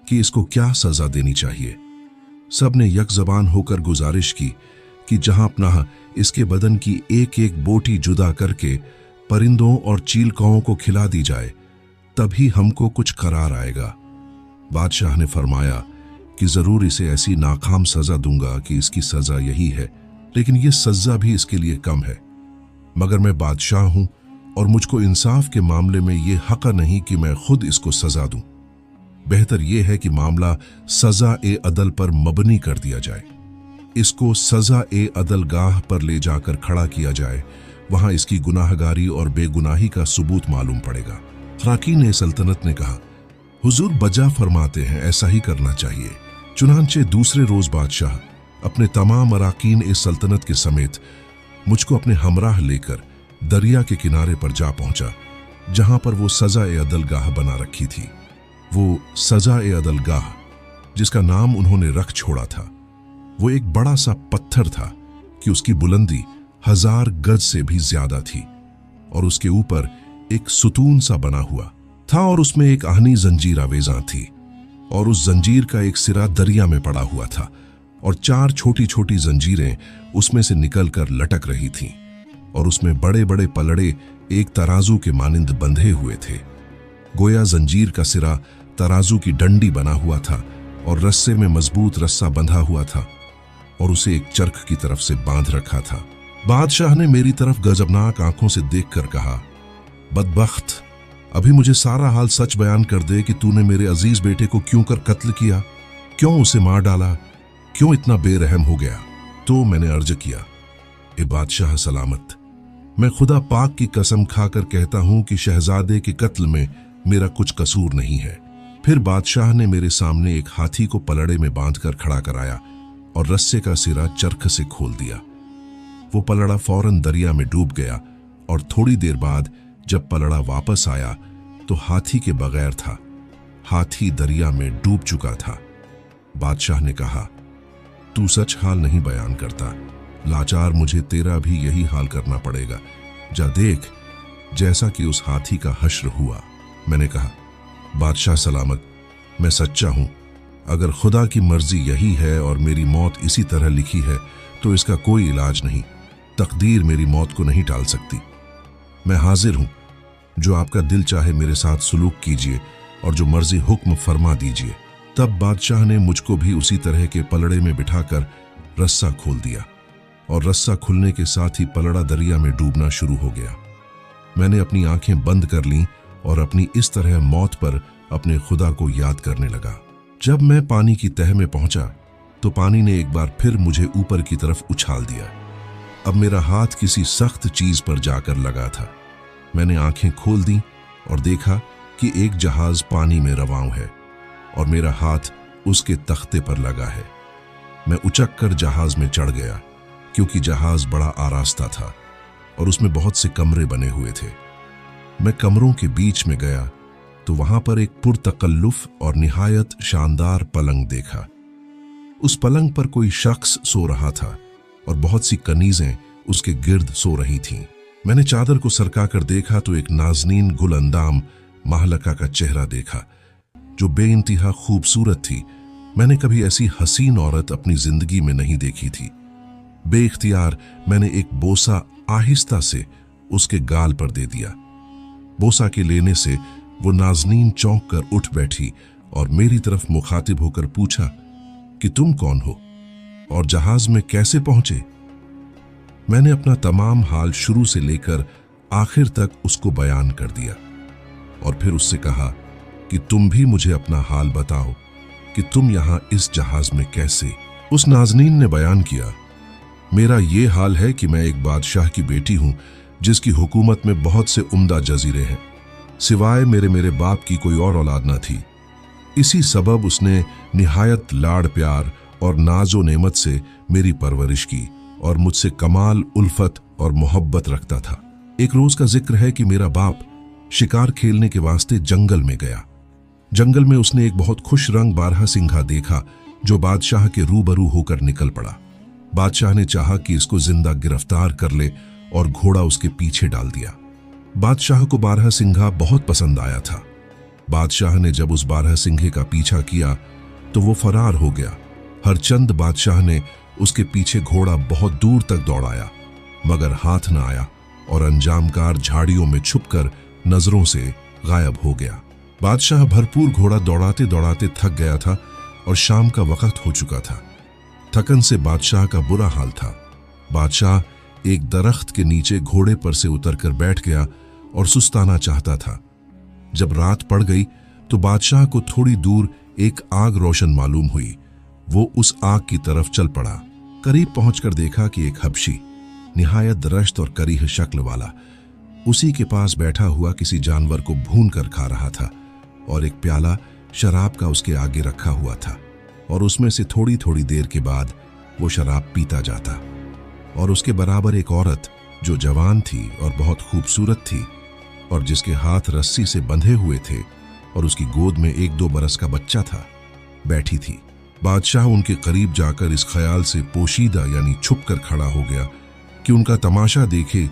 A: कि इसको क्या सजा देनी चाहिए। सब ने यक ज़बान होकर गुजारिश की कि जहां अपना इसके बदन की एक एक बोटी जुदा करके परिंदों और चीलकौओं को खिला दी जाए, तभी हमको कुछ करार आएगा। बादशाह ने फरमाया कि जरूर इसे ऐसी नाकाम सजा दूंगा कि इसकी सजा यही है, लेकिन यह सजा भी इसके लिए कम है। मगर मैं बादशाह हूं और मुझको इंसाफ के मामले में यह हक नहीं कि मैं खुद इसको सजा दूं। बेहतर यह है कि मामला सजा ए अदल पर मबनी कर दिया जाए। इसको सजा ए अदल गाह पर ले जाकर खड़ा किया जाए, वहां इसकी गुनाहगारी और बेगुनाही का सबूत मालूम पड़ेगा। अराकीन सल्तनत ने कहा, हुजूर बजा फरमाते हैं, ऐसा ही करना चाहिए। चुनांचे दूसरे रोज बादशाह अपने तमाम अराकीन इस सल्तनत के समेत मुझको अपने हमराह लेकर दरिया के किनारे पर जा पहुंचा, जहां पर वो सजा-ए-अदलगाह बना रखी थी। वो सजा-ए-अदलगाह जिसका नाम उन्होंने रख छोड़ा था, वो एक बड़ा सा पत्थर था कि उसकी बुलंदी 1000 गज से भी ज्यादा थी और उसके ऊपर एक सुतून सा बना हुआ था और उसमें एक आहनी जंजीर आवेजा थी और उस जंजीर का एक सिरा दरिया में पड़ा हुआ था और 4 छोटी छोटी जंजीरें उसमें से निकलकर लटक रही थीं और उसमें बड़े बड़े पलड़े एक तराजू के मानिंद बंधे हुए थे। गोया जंजीर का सिरा तराजू की डंडी बना हुआ था और रस्से में मजबूत रस्सा बंधा हुआ था और उसे एक चरख की तरफ से बांध रखा था। बादशाह ने मेरी तरफ गजबनाक आंखों से देखकर कहा, बदबख्त, अभी मुझे सारा हाल सच बयान कर दे कि तूने मेरे अजीज बेटे को क्यों कर कत्ल किया, क्यों उसे मार डाला, क्यों इतना बेरहम हो गया। तो मैंने अर्ज किया, ए बादशाह सलामत, मैं खुदा पाक की कसम खाकर कहता हूं कि शहजादे के कत्ल में मेरा कुछ कसूर नहीं है। फिर बादशाह ने मेरे सामने एक हाथी को पलड़े में बांधकर खड़ा कराया और रस्से का सिरा चरख से खोल दिया। वो पलड़ा फौरन दरिया में डूब गया और थोड़ी देर बाद जब पलड़ा वापस आया तो हाथी के बगैर था। हाथी दरिया में डूब चुका था। बादशाह ने कहा, तू सच हाल नहीं बयान करता, लाचार मुझे तेरा भी यही हाल करना पड़ेगा। जा देख जैसा कि उस हाथी का हश्र हुआ। मैंने कहा, बादशाह सलामत, मैं सच्चा हूं। अगर खुदा की मर्जी यही है और मेरी मौत इसी तरह लिखी है तो इसका कोई इलाज नहीं। तकदीर मेरी मौत को नहीं टाल सकती। मैं हाजिर हूं, जो आपका दिल चाहे मेरे साथ सुलूक कीजिए और जो मर्जी हुक्म फरमा दीजिए। तब बादशाह ने मुझको भी उसी तरह के पलड़े में बिठाकर रस्सा खोल दिया और रस्सा खुलने के साथ ही पलड़ा दरिया में डूबना शुरू हो गया। मैंने अपनी आंखें बंद कर लीं और अपनी इस तरह मौत पर अपने खुदा को याद करने लगा। जब मैं पानी की तह में पहुंचा तो पानी ने एक बार फिर मुझे ऊपर की तरफ उछाल दिया। अब मेरा हाथ किसी सख्त चीज पर जाकर लगा था। मैंने आंखें खोल दी और देखा कि एक जहाज पानी में रवां है और मेरा हाथ उसके तख्ते पर लगा है। मैं उचक कर जहाज में चढ़ गया क्योंकि जहाज बड़ा आरास्ता था और उसमें बहुत से कमरे बने हुए थे। मैं कमरों के बीच में गया तो वहां पर एक पुरतकल्लुफ और निहायत शानदार पलंग देखा। उस पलंग पर कोई शख्स सो रहा था और बहुत सी कनीजें उसके गिर्द सो रही थीं। मैंने चादर को सरका कर देखा तो एक नाजनीन गुलंदाम महलका का चेहरा देखा जो बेइंतहा खूबसूरत थी। मैंने कभी ऐसी हसीन औरत अपनी जिंदगी में नहीं देखी थी। बेइख्तियार मैंने एक बोसा आहिस्ता से उसके गाल पर दे दिया। बोसा के लेने से वो नाजनीन चौंक कर उठ बैठी और मेरी तरफ मुखातिब होकर पूछा कि तुम कौन हो और जहाज में कैसे पहुंचे। मैंने अपना तमाम हाल शुरू से लेकर आखिर तक उसको बयान कर दिया और फिर उससे कहा कि तुम भी मुझे अपना हाल बताओ कि तुम यहां इस जहाज में कैसे। उस नाजनीन ने बयान किया, मेरा ये हाल है कि मैं एक बादशाह की बेटी हूं जिसकी हुकूमत में बहुत से उम्दा जजीरे हैं। सिवाय मेरे बाप की कोई और औलाद न थी। इसी सबब उसने निहायत लाड़ प्यार और नाजो नेमत से मेरी परवरिश की और मुझसे कमाल उल्फत और मोहब्बत रखता था। एक रोज का जिक्र है कि मेरा बाप शिकार खेलने के वास्ते जंगल में गया। जंगल में उसने एक बहुत खुश रंग बारहसिंघा देखा जो बादशाह के रूबरू होकर निकल पड़ा। बादशाह ने चाहा कि इसको जिंदा गिरफ्तार कर ले और घोड़ा उसके पीछे डाल दिया। बादशाह को बारहसिंघा बहुत पसंद आया था। बादशाह ने जब उस बारहसिंघे का पीछा किया तो वो फरार हो गया। हर चंद बादशाह ने उसके पीछे घोड़ा बहुत दूर तक दौड़ाया मगर हाथ न आया और अंजामकार झाड़ियों में छुपकर नजरों से गायब हो गया। बादशाह भरपूर घोड़ा दौड़ाते दौड़ाते थक गया था और शाम का वक्त हो चुका था। थकन से बादशाह का बुरा हाल था। बादशाह एक दरख्त के नीचे घोड़े पर से उतरकर बैठ गया और सुस्ताना चाहता था। जब रात पड़ गई तो बादशाह को थोड़ी दूर एक आग रोशन मालूम हुई। वो उस आग की तरफ चल पड़ा। करीब पहुंचकर देखा कि एक हबशी निहायत दरश्त और करीह शक्ल वाला उसी के पास बैठा हुआ किसी जानवर को भून कर खा रहा था और एक प्याला शराब का उसके आगे रखा हुआ था और उसमें से थोड़ी थोड़ी देर के बाद वो शराब पीता जाता, और उसके बराबर एक औरत जो जवान थी और बहुत खूबसूरत थी और जिसके हाथ रस्सी से बंधे हुए थे और उसकी गोद में 1-2 बरस का बच्चा था, बैठी थी। बादशाह उनके करीब जाकर इस ख्याल से पोशीदा यानी छुप कर खड़ा हो गया कि उनका तमाशा देखे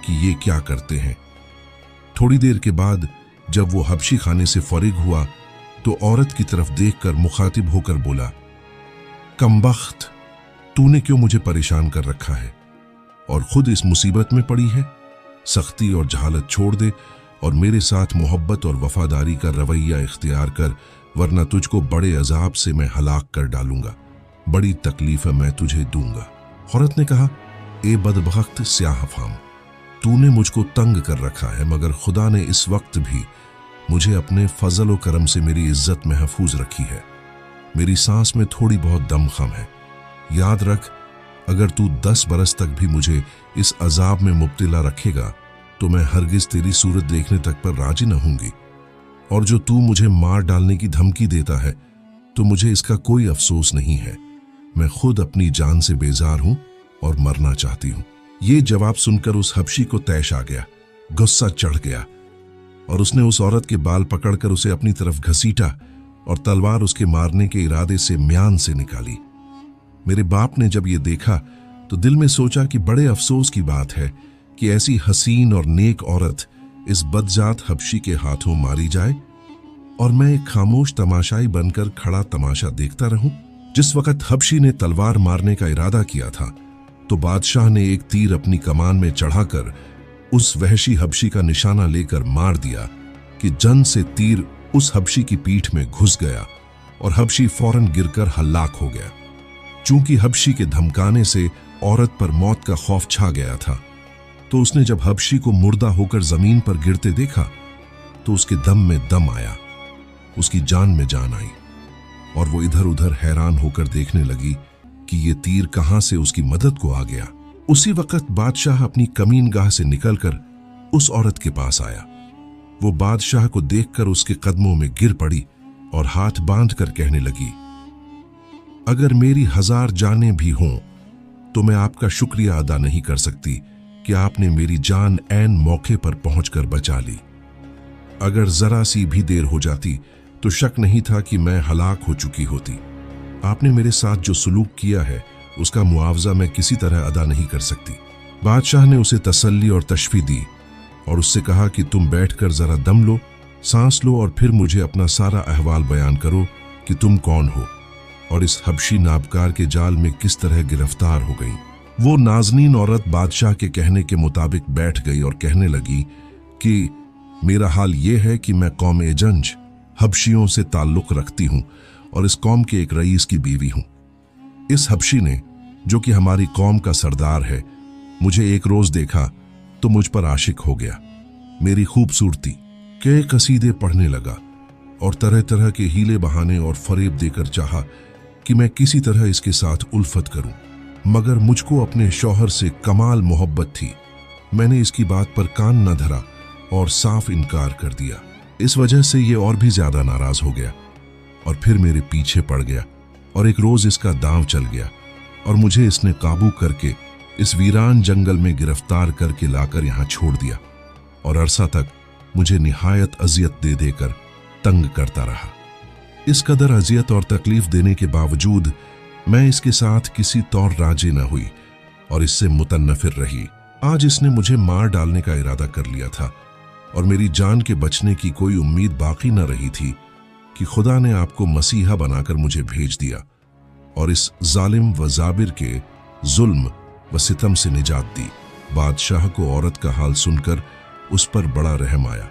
A: कि ये क्या करते हैं। थोड़ी देर के बाद जब वो हबशी खाने से फरिग हुआ तो औरत की तरफ देखकर मुखातिब होकर बोला, कमबख्त, तूने क्यों मुझे परेशान कर रखा है और खुद इस मुसीबत में पड़ी है? सख्ती और जहालत छोड़ दे और मेरे साथ मोहब्बत और वफादारी का रवैया इख्तियार कर, वरना तुझको बड़े अजाब से मैं हलाक कर डालूंगा, बड़ी तकलीफ मैं तुझे दूंगा। औरत ने कहा, ए बदबख्त स्याह फाम, तूने मुझको तंग कर रखा है, मगर खुदा ने इस वक्त भी मुझे अपने फजल व करम से मेरी इज्जत महफूज रखी है। मेरी सांस में थोड़ी बहुत दमखम है। याद रख, अगर तू 10 बरस तक भी मुझे इस अजाब में मुब्तला रखेगा तो मैं हरगिज तेरी सूरत देखने तक पर राजी न होंगी, और जो तू मुझे मार डालने की धमकी देता है तो मुझे इसका कोई अफसोस नहीं है। मैं खुद अपनी जान से बेजार हूं और मरना चाहती हूं। ये जवाब सुनकर उस हबशी को तैश आ गया, गुस्सा चढ़ गया और उसने उस औरत के बाल पकड़कर उसे अपनी तरफ घसीटा और तलवार उसके मारने के इरादे से म्यान से निकाली। मेरे बाप ने जब ये देखा तो दिल में सोचा कि बड़े अफसोस की बात है कि ऐसी हसीन और नेक औरत इस बदजात हबशी के हाथों मारी जाए और मैं एक खामोश तमाशाई बनकर खड़ा तमाशा देखता रहूं। जिस वक्त हबशी ने तलवार मारने का इरादा किया था तो बादशाह ने एक तीर अपनी कमान में चढ़ाकर उस वहशी हबशी का निशाना लेकर मार दिया कि जन से तीर उस हबशी की पीठ में घुस गया और हबशी फौरन गिरकर हलाक हो गया। चूंकि हबशी के धमकाने से औरत पर मौत का खौफ छा गया था तो उसने जब हबशी को मुर्दा होकर जमीन पर गिरते देखा तो उसके दम में दम आया, उसकी जान में जान आई और वो इधर उधर हैरान होकर देखने लगी कि ये तीर कहां से उसकी मदद को आ गया। उसी वक्त बादशाह अपनी कमीनगाह से निकलकर उस औरत के पास आया। वो बादशाह को देखकर उसके कदमों में गिर पड़ी और हाथ बांधकर कहने लगी, अगर मेरी 1000 जानें भी हों तो मैं आपका शुक्रिया अदा नहीं कर सकती कि आपने मेरी जान ऐन मौके पर पहुंचकर बचा ली। अगर जरा सी भी देर हो जाती तो शक नहीं था कि मैं हलाक हो चुकी होती। आपने मेरे साथ जो सुलूक किया है उसका मुआवजा मैं किसी तरह अदा नहीं कर सकती। बादशाह ने उसे तसल्ली और तशफी दी और उससे कहा कि तुम बैठकर जरा दम लो, सांस लो और फिर मुझे अपना सारा अहवाल बयान करो कि तुम कौन हो और इस हबशी नाबकार के जाल में किस तरह गिरफ्तार हो गई। वो नाजनीन औरत बादशाह के कहने के मुताबिक बैठ गई और कहने लगी कि मेरा हाल ये है कि मैं कौम एजंज हबशियों से ताल्लुक रखती हूँ और इस कौम के एक रईस की बीवी हूँ। इस हबशी ने, जो कि हमारी कौम का सरदार है, मुझे एक रोज देखा तो मुझ पर आशिक हो गया। मेरी खूबसूरती के कसीदे पढ़ने लगा और तरह तरह के हीले बहाने और फरेब देकर चाहा कि मैं किसी तरह इसके साथ उल्फत करूं, मगर मुझको अपने शौहर से कमाल मोहब्बत थी। मैंने इसकी बात पर कान न धरा और साफ इनकार कर दिया। इस वजह से ये और भी ज्यादा नाराज हो गया और फिर मेरे पीछे पड़ गया और एक रोज इसका दांव चल गया और मुझे इसने काबू करके इस वीरान जंगल में गिरफ्तार करके लाकर यहाँ छोड़ दिया और अरसा तक मुझे निहायत अजियत दे देकर तंग करता रहा। इस कदर अजियत और तकलीफ देने के बावजूद मैं इसके साथ किसी तौर राजी न हुई और इससे मुतन्नफिर रही। आज इसने मुझे मार डालने का इरादा कर लिया था और मेरी जान के बचने की कोई उम्मीद बाकी न रही थी कि खुदा ने आपको मसीहा बनाकर मुझे भेज दिया और इस जालिम व जाबिर के जुल्म व सितम से निजात दी। बादशाह को औरत का हाल सुनकर उस पर बड़ा रहम आया।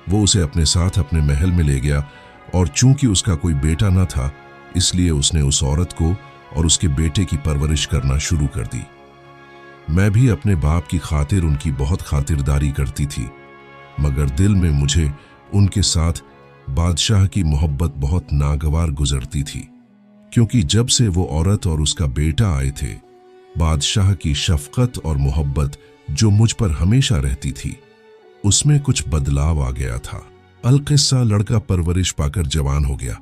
A: वो उसे अपने साथ अपने महल में ले गया और चूंकि उसका कोई बेटा न था इसलिए उसने उस औरत को और उसके बेटे की परवरिश करना शुरू कर दी। मैं भी अपने बाप की खातिर उनकी बहुत खातिरदारी करती थी, मगर दिल में मुझे उनके साथ बादशाह की मोहब्बत बहुत नागवार गुजरती थी, क्योंकि जब से वो औरत और उसका बेटा आए थे बादशाह की शफकत और मोहब्बत जो मुझ पर हमेशा रहती थी उसमें कुछ बदलाव आ गया था। अलकिस्सा लड़का परवरिश पाकर जवान हो गया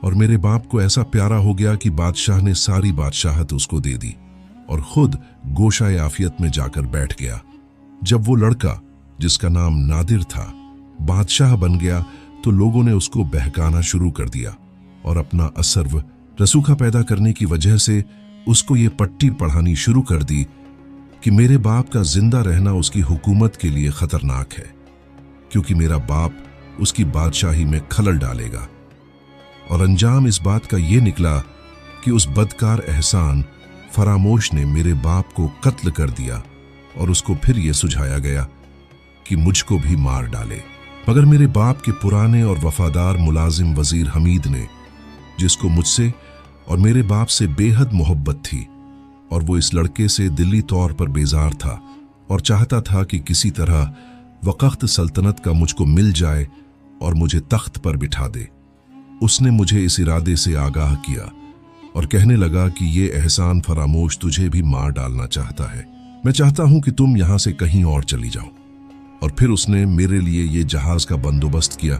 A: और मेरे बाप को ऐसा प्यारा हो गया कि बादशाह ने सारी बादशाहत उसको दे दी और खुद गोशाए आफियत में जाकर बैठ गया। जब वो लड़का, जिसका नाम नादिर था, बादशाह बन गया तो लोगों ने उसको बहकाना शुरू कर दिया और अपना असर्व रसूखा पैदा करने की वजह से उसको ये पट्टी पढ़ानी शुरू कर दी कि मेरे बाप का जिंदा रहना उसकी हुकूमत के लिए खतरनाक है, क्योंकि मेरा बाप उसकी बादशाही में खलल डालेगा। और अंजाम इस बात का ये निकला कि उस बदकार एहसान फरामोश ने मेरे बाप को कत्ल कर दिया और उसको फिर यह सुझाया गया कि मुझको भी मार डाले। मगर मेरे बाप के पुराने और वफादार मुलाजिम वजीर हमीद ने, जिसको मुझसे और मेरे बाप से बेहद मोहब्बत थी और वो इस लड़के से दिली तौर पर बेजार था और चाहता था कि किसी तरह वक़्त सल्तनत का मुझको मिल जाए और मुझे तख्त पर बिठा दे, उसने मुझे इस इरादे से आगाह किया और कहने लगा कि ये एहसान फरामोश तुझे भी मार डालना चाहता है। मैं चाहता हूं कि तुम यहां से कहीं और चली जाओ। और फिर उसने मेरे लिए ये जहाज का बंदोबस्त किया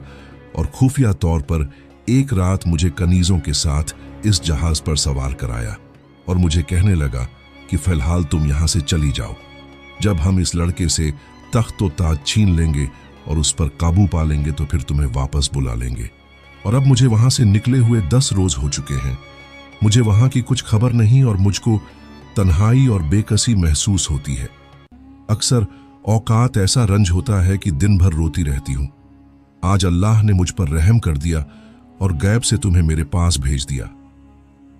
A: और खुफिया तौर पर एक रात मुझे कनीजों के साथ इस जहाज पर सवार कराया और मुझे कहने लगा कि फिलहाल तुम यहां से चली जाओ। जब हम इस लड़के से तख्त व ताज छीन लेंगे और उस पर काबू पा लेंगे तो फिर तुम्हें वापस बुला लेंगे। और अब मुझे वहां से निकले हुए 10 रोज हो चुके हैं। मुझे वहां की कुछ खबर नहीं और मुझको तन्हाई और बेकसी महसूस होती है। अक्सर औकात ऐसा रंज होता है कि दिन भर रोती रहती हूं। आज अल्लाह ने मुझ पर रहम कर दिया और गैब से तुम्हें मेरे पास भेज दिया।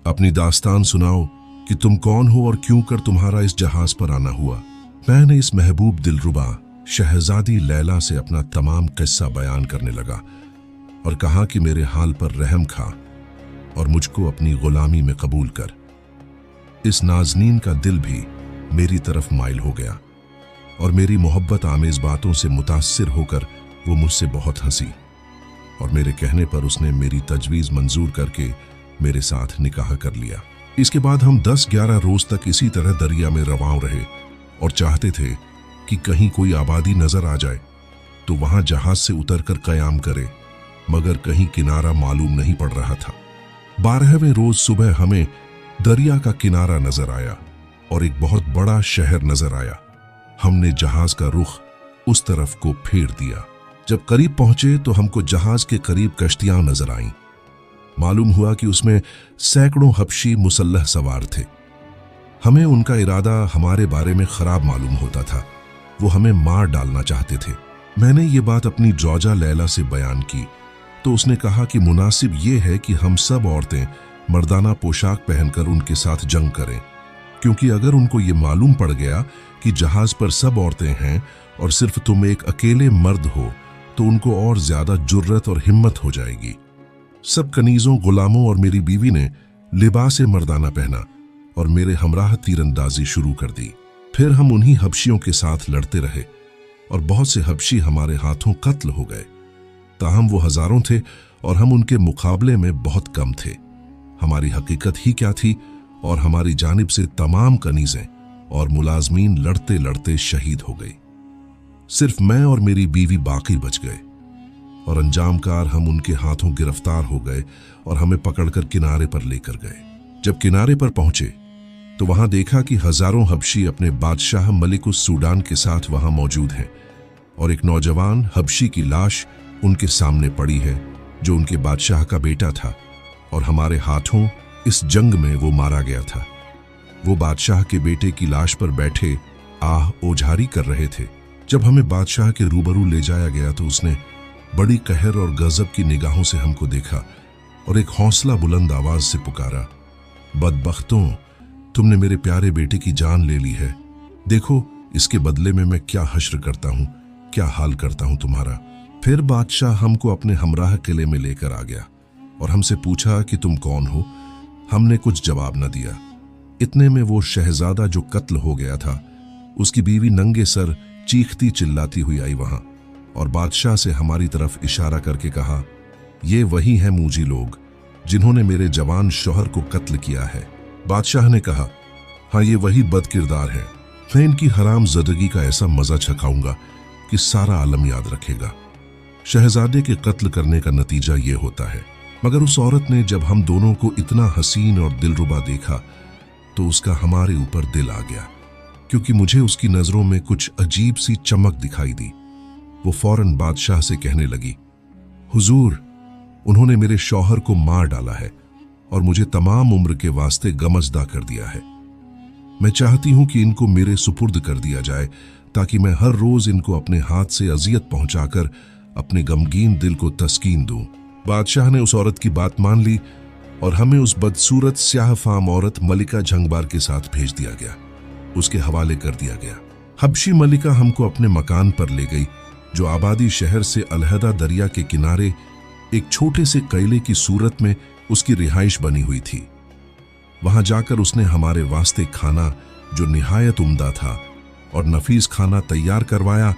A: अपनी दास्तान सुनाओ कि तुम कौन हो और क्यों कर तुम्हारा इस जहाज पर आना हुआ। मैंने इस महबूब दिलरुबा शहजादी लैला से अपना तमाम किस्सा बयान करने लगा और कहा कि मेरे हाल पर रहम खा और मुझको अपनी गुलामी में कबूल कर। इस नाजनीन का दिल भी मेरी तरफ माइल हो गया और मेरी मोहब्बत आमेज बातों से मुतासिर होकर वो मुझसे बहुत हंसी और मेरे कहने पर उसने मेरी तजवीज़ मंजूर करके मेरे साथ निकाह कर लिया। इसके बाद हम 10-11 रोज तक इसी तरह दरिया में रवां रहे और चाहते थे कि कहीं कोई आबादी नजर आ जाए तो वहां जहाज से उतरकर कयाम करे, मगर कहीं किनारा मालूम नहीं पड़ रहा था। 12वें रोज सुबह हमें दरिया का किनारा नजर आया और एक बहुत बड़ा शहर नजर आया। हमने जहाज का रुख उस तरफ को फेर दिया। जब करीब पहुंचे तो हमको जहाज के करीब कश्तियां नजर आईं। मालूम हुआ कि उसमें सैकड़ों हबशी मुसल्लह सवार थे। हमें उनका इरादा हमारे बारे में खराब मालूम होता था। वो हमें मार डालना चाहते थे। मैंने ये बात अपनी जौजा लैला से बयान की तो उसने कहा कि मुनासिब ये है कि हम सब औरतें मर्दाना पोशाक पहनकर उनके साथ जंग करें, क्योंकि अगर उनको ये मालूम पड़ गया कि जहाज पर सब औरतें हैं और सिर्फ तुम एक अकेले मर्द हो तो उनको और ज्यादा जुर्रत और हिम्मत हो जाएगी। सब कनीजों, गुलामों और मेरी बीवी ने लिबास मर्दाना पहना और मेरे हमराह तीरंदाजी शुरू कर दी। फिर हम उन्हीं हबशियों के साथ लड़ते रहे और बहुत से हबशी हमारे हाथों कत्ल हो गए। ताहम वो हजारों थे और हम उनके मुकाबले में बहुत कम थे। हमारी हकीकत ही क्या थी और हमारी जानिब से तमाम कनीजें और मुलाजमीन लड़ते लड़ते शहीद हो गई। सिर्फ मैं और मेरी बीवी बाकी बच गए और अंजामकार हम उनके हाथों गिरफ्तार हो गए और हमें पकड़कर किनारे पर लेकर गए। जब किनारे पर पहुंचे तो वहां देखा कि हजारों हबशी अपने बादशाह मलिकुस सूडान के साथ वहां मौजूद हैं और एक नौजवान हबशी की लाश उनके सामने पड़ी है जो उनके बादशाह का बेटा था और हमारे हाथों इस जंग में वो मारा गया था। वो बादशाह के बेटे की लाश पर बैठे आह ओझारी कर रहे थे। जब हमें बादशाह के रूबरू ले जाया गया तो उसने बड़ी कहर और गजब की निगाहों से हमको देखा और एक हौसला बुलंद आवाज से पुकारा, बदबख्तों, तुमने मेरे प्यारे बेटे की जान ले ली है। देखो इसके बदले में मैं क्या हश्र करता हूं, क्या हाल करता हूं तुम्हारा। फिर बादशाह हमको अपने हमराह किले में लेकर आ गया और हमसे पूछा कि तुम कौन हो। हमने कुछ जवाब न दिया। इतने में वो शहजादा जो कत्ल हो गया था, उसकी बीवी नंगे सर चीखती चिल्लाती हुई आई वहां और बादशाह से हमारी तरफ इशारा करके कहा, ये वही हैं मूजी लोग जिन्होंने मेरे जवान शौहर को कत्ल किया है। बादशाह ने कहा, हाँ ये वही बदकिरदार है। मैं इनकी हराम ज़िंदगी का ऐसा मजा चखाऊंगा कि सारा आलम याद रखेगा। शहजादे के कत्ल करने का नतीजा ये होता है मगर उस औरत ने जब हम दोनों को इतना हसीन और दिलरुबा देखा तो उसका हमारे ऊपर दिल आ गया, क्योंकि मुझे उसकी नजरों में कुछ अजीब सी चमक दिखाई दी। वो फौरन बादशाह से कहने लगी, हुजूर, उन्होंने मेरे शौहर को मार डाला है और मुझे तमाम उम्र के वास्ते गमजदा कर दिया है। मैं चाहती हूं कि इनको मेरे सुपुर्द कर दिया जाए ताकि मैं हर रोज इनको अपने हाथ से अजियत पहुंचाकर अपने गमगीन दिल को तस्कीन दूं। बादशाह ने उस औरत की बात मान ली और हमें उस बदसूरत स्याह फाम औरत मलिका झंगबार के साथ भेज दिया गया, उसके हवाले कर दिया गया। हबशी मलिका हमको अपने मकान पर ले गई, जो आबादी शहर से अलहदा दरिया के किनारे एक छोटे से कैले की सूरत में उसकी रिहाइश बनी हुई थी। वहां जाकर उसने हमारे वास्ते खाना, जो निहायत उम्दा था, और नफीस खाना तैयार करवाया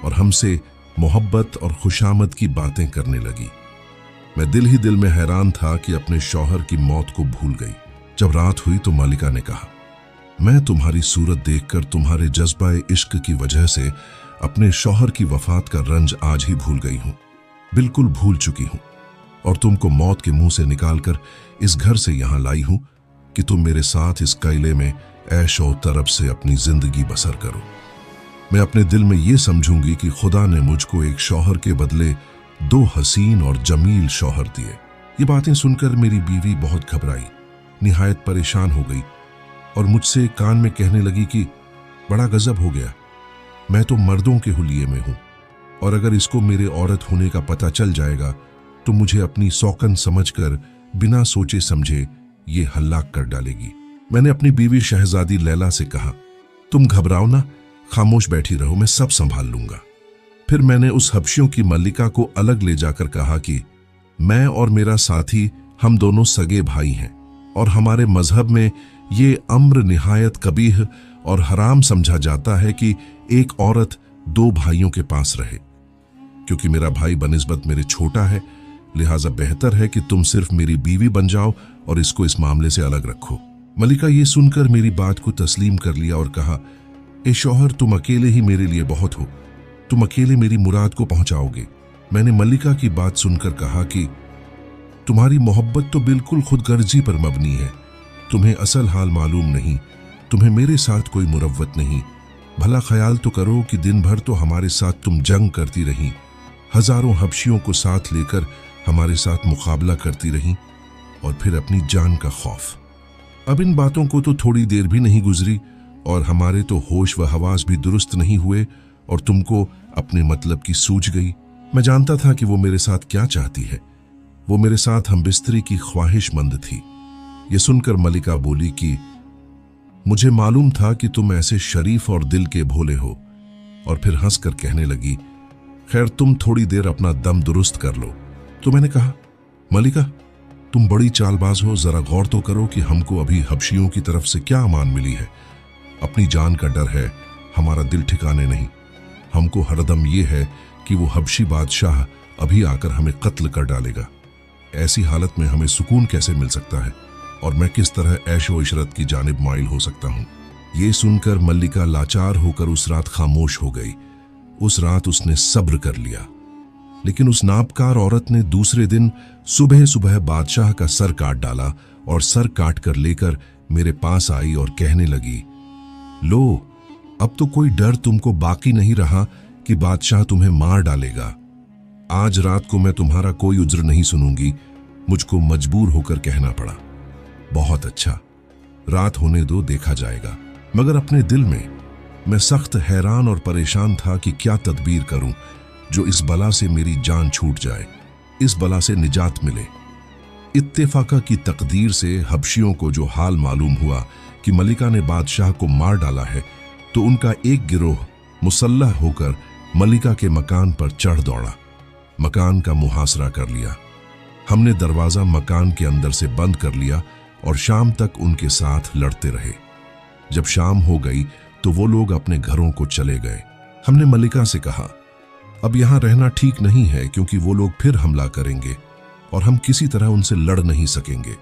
A: और हमसे मोहब्बत और खुशामद की बातें करने लगी। मैं दिल ही दिल में हैरान था कि अपने शौहर की मौत को भूल गई। जब रात हुई तो मालिका ने कहा, मैं तुम्हारी सूरत देखकर तुम्हारे जज्बा इश्क की वजह से अपने शौहर की वफात का रंज आज ही भूल गई हूं, बिल्कुल भूल चुकी हूं, और तुमको मौत के मुंह से निकालकर इस घर से यहां लाई हूं कि तुम मेरे साथ इस कैले में ऐशो तरब से अपनी जिंदगी बसर करो। मैं अपने दिल में ये समझूंगी कि खुदा ने मुझको एक शौहर के बदले 2 हसीन और जमील शौहर दिए। ये बातें सुनकर मेरी बीवी बहुत घबराई, निहायत परेशान हो गई और मुझसे कान में कहने लगी कि बड़ा गजब हो गया, मैं तो मर्दों के हुलिये में हूं और अगर इसको मेरे औरत होने का पता चल जाएगा तो मुझे अपनी सौकन समझकर बिना सोचे समझे ये हल्लाक कर डालेगी। मैंने अपनी बीवी शहजादी लैला से कहा, तुम घबराओ ना, खामोश बैठी रहो, मैं सब संभाल लूंगा। फिर मैंने उस हबशियों की मल्लिका को अलग ले जाकर कहा कि मैं और मेरा साथी हम दोनों सगे भाई हैं और हमारे मजहब में ये अम्र निहायत कबीह और हराम समझा जाता है कि एक औरत 2 भाइयों के पास रहे। क्योंकि मेरा भाई बनिस्बत मेरे छोटा है, लिहाजा बेहतर है कि तुम सिर्फ मेरी बीवी बन जाओ और इसको इस मामले से अलग रखो। मलिका ये सुनकर मेरी बात को तस्लीम कर लिया और कहा, ए शौहर, तुम अकेले ही मेरे लिए बहुत हो, तुम अकेले मेरी मुराद को पहुंचाओगे। मैंने मलिका की बात सुनकर कहा कि तुम्हारी मोहब्बत तो बिल्कुल खुदगर्जी पर मबनी है, तुम्हें असल हाल मालूम नहीं, तुम्हें मेरे साथ कोई मुरव्वत नहीं। भला ख्याल तो करो कि दिन भर तो हमारे साथ तुम जंग करती रही, हजारों हबशियों को साथ लेकर हमारे साथ मुकाबला करती रही और फिर अपनी जान का खौफ। अब इन बातों को तो थोड़ी देर भी नहीं गुजरी और हमारे तो होश व हवास भी दुरुस्त नहीं हुए और तुमको अपने मतलब की सूझ गई। मैं जानता था कि वो मेरे साथ क्या चाहती है, वो मेरे साथ हम बिस्तरी की ख्वाहिशमंद थी। ये सुनकर मलिका बोली कि मुझे मालूम था कि तुम ऐसे शरीफ और दिल के भोले हो, और फिर हंसकर कहने लगी, खैर तुम थोड़ी देर अपना दम दुरुस्त कर लो। तो मैंने कहा, मलिका तुम बड़ी चालबाज हो, जरा गौर तो करो कि हमको अभी हबशियों की तरफ से क्या अमान मिली है। अपनी जान का डर है, हमारा दिल ठिकाने नहीं। हमको हरदम ये है कि वो हबशी बादशाह अभी आकर हमें कत्ल कर डालेगा। ऐसी हालत में हमें सुकून कैसे मिल सकता है और मैं किस तरह ऐशो इशरत की जानिब माइल हो सकता हूँ। ये सुनकर मल्लिका लाचार होकर उस रात खामोश हो गई। उस रात उसने सब्र कर लिया, लेकिन उस नापकार औरत ने दूसरे दिन सुबह सुबह बादशाह का सर काट डाला और सर काट कर लेकर मेरे पास आई और कहने लगी, लो अब तो कोई डर तुमको बाकी नहीं रहा कि बादशाह तुम्हें मार डालेगा। आज रात को मैं तुम्हारा कोई उज्र नहीं सुनूंगी, मुझको मजबूर होकर कहना पड़ा। बहुत अच्छा, रात होने दो, देखा जाएगा। मगर अपने दिल में मैं सख्त हैरान और परेशान था कि क्या तदबीर करूं जो इस बला से मेरी जान छूट जाए, इस बला से निजात मिले। इत्तेफाका की तकदीर से हबशियों को जो हाल मालूम हुआ कि मलिका ने बादशाह को मार डाला है, तो उनका एक गिरोह मुसल्लह होकर मलिका के मकान पर चढ़ दौड़ा। मकान का मुहासरा कर लिया। हमने दरवाजा मकान के अंदर से बंद कर लिया और शाम तक उनके साथ लड़ते रहे। जब शाम हो गई तो वो लोग अपने घरों को चले गए। हमने मलिका से कहा, अब यहां रहना ठीक नहीं है क्योंकि वो लोग फिर हमला करेंगे और हम किसी तरह उनसे लड़ नहीं सकेंगे।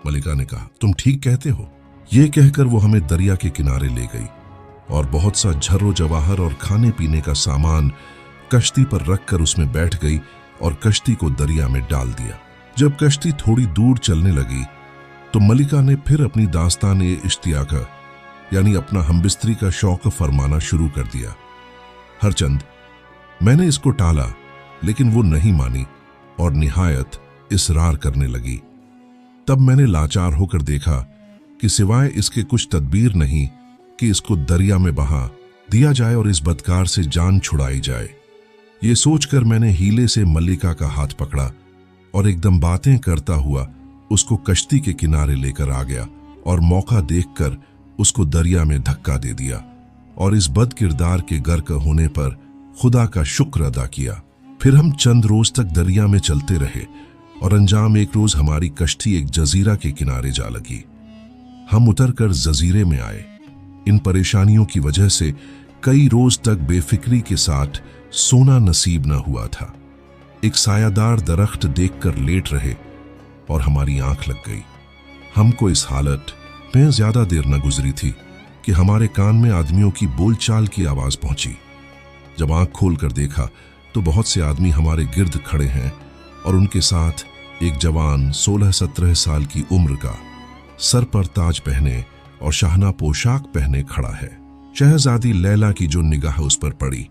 A: मलिका ने कहा, तुम ठीक कहते हो। ये कहकर वो हमें दरिया के किनारे ले गई और बहुत सा झर्रो जवाहर और खाने पीने का सामान कश्ती पर रखकर उसमें बैठ गई और कश्ती को दरिया में डाल दिया। जब कश्ती थोड़ी दूर चलने लगी तो मलिका ने फिर अपनी दास्तान इश्तियाका यानी अपना हमबिस्तरी का शौक फरमाना शुरू कर दिया। हरचंद, मैंने इसको टाला, लेकिन वो नहीं मानी और निहायत इसरार करने लगी। तब मैंने लाचार होकर देखा कि सिवाय इसके कुछ तदबीर नहीं कि इसको दरिया में बहा दिया जाए और इस बदकार से जान छुड़ाई जाए। ये सोचकर मैंने हीले से मल्लिका का हाथ पकड़ा और एकदम बातें करता हुआ उसको कश्ती के किनारे लेकर आ गया और मौका देखकर उसको दरिया में धक्का दे दिया और इस बद किरदार के गर्क होने पर खुदा का शुक्र अदा किया। फिर हम चंद रोज तक दरिया में चलते रहे और अंजाम एक रोज हमारी कश्ती एक जजीरा के किनारे जा लगी। हम उतरकर जजीरे में आए। इन परेशानियों की वजह से कई रोज तक बेफिक्री के साथ सोना नसीब न हुआ था। एक सायादार दरख्त देखकर लेट रहे और हमारी आंख लग गई। हमको इस हालत में ज्यादा देर न गुजरी थी कि हमारे कान में आदमियों की बोलचाल की आवाज पहुंची। जब आंख खोलकर देखा तो बहुत से आदमी हमारे गिर्द खड़े हैं और उनके साथ एक जवान 16-17 साल की उम्र का सर पर ताज पहने और शाहना पोशाक पहने खड़ा है। शहजादी लैला की जो निगाह उस पर पड़ी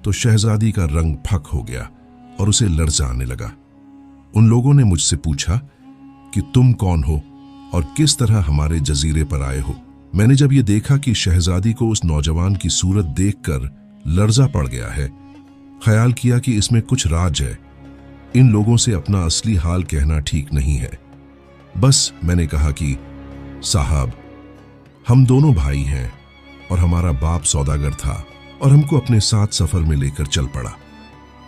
A: तो शहजादी का रंग फक हो गया और उसे लर्जा आने लगा। उन लोगों ने मुझसे पूछा कि तुम कौन हो और किस तरह हमारे जजीरे पर आए हो। मैंने जब ये देखा कि शहजादी को उस नौजवान की सूरत देखकर लर्जा पड़ गया है, ख्याल किया कि इसमें कुछ राज है। इन लोगों से अपना असली हाल कहना ठीक नहीं है। बस मैंने कहा कि साहब, हम दोनों भाई हैं और हमारा बाप सौदागर था और हमको अपने साथ सफर में लेकर चल पड़ा,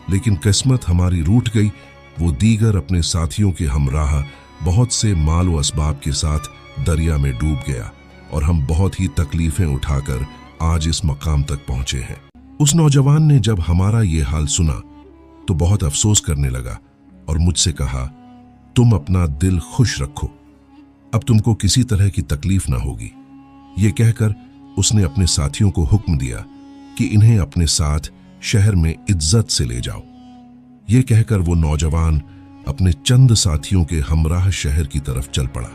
A: लेकिन किस्मत हमारी रूठ गई। वो दीगर अपने साथियों के हमराह बहुत से माल व असबाब के साथ दरिया में डूब गया और हम बहुत ही तकलीफें उठाकर आज इस मकाम तक पहुंचे हैं। उस नौजवान ने जब हमारा ये हाल सुना तो बहुत अफसोस करने लगा और मुझसे कहा, तुम अपना दिल खुश रखो, अब तुमको किसी तरह की तकलीफ ना होगी। ये कहकर उसने अपने साथियों को हुक्म दिया कि इन्हें अपने साथ शहर में इज्जत से ले जाओ। ये कहकर वो नौजवान अपने चंद साथियों के हमराह शहर की तरफ चल पड़ा।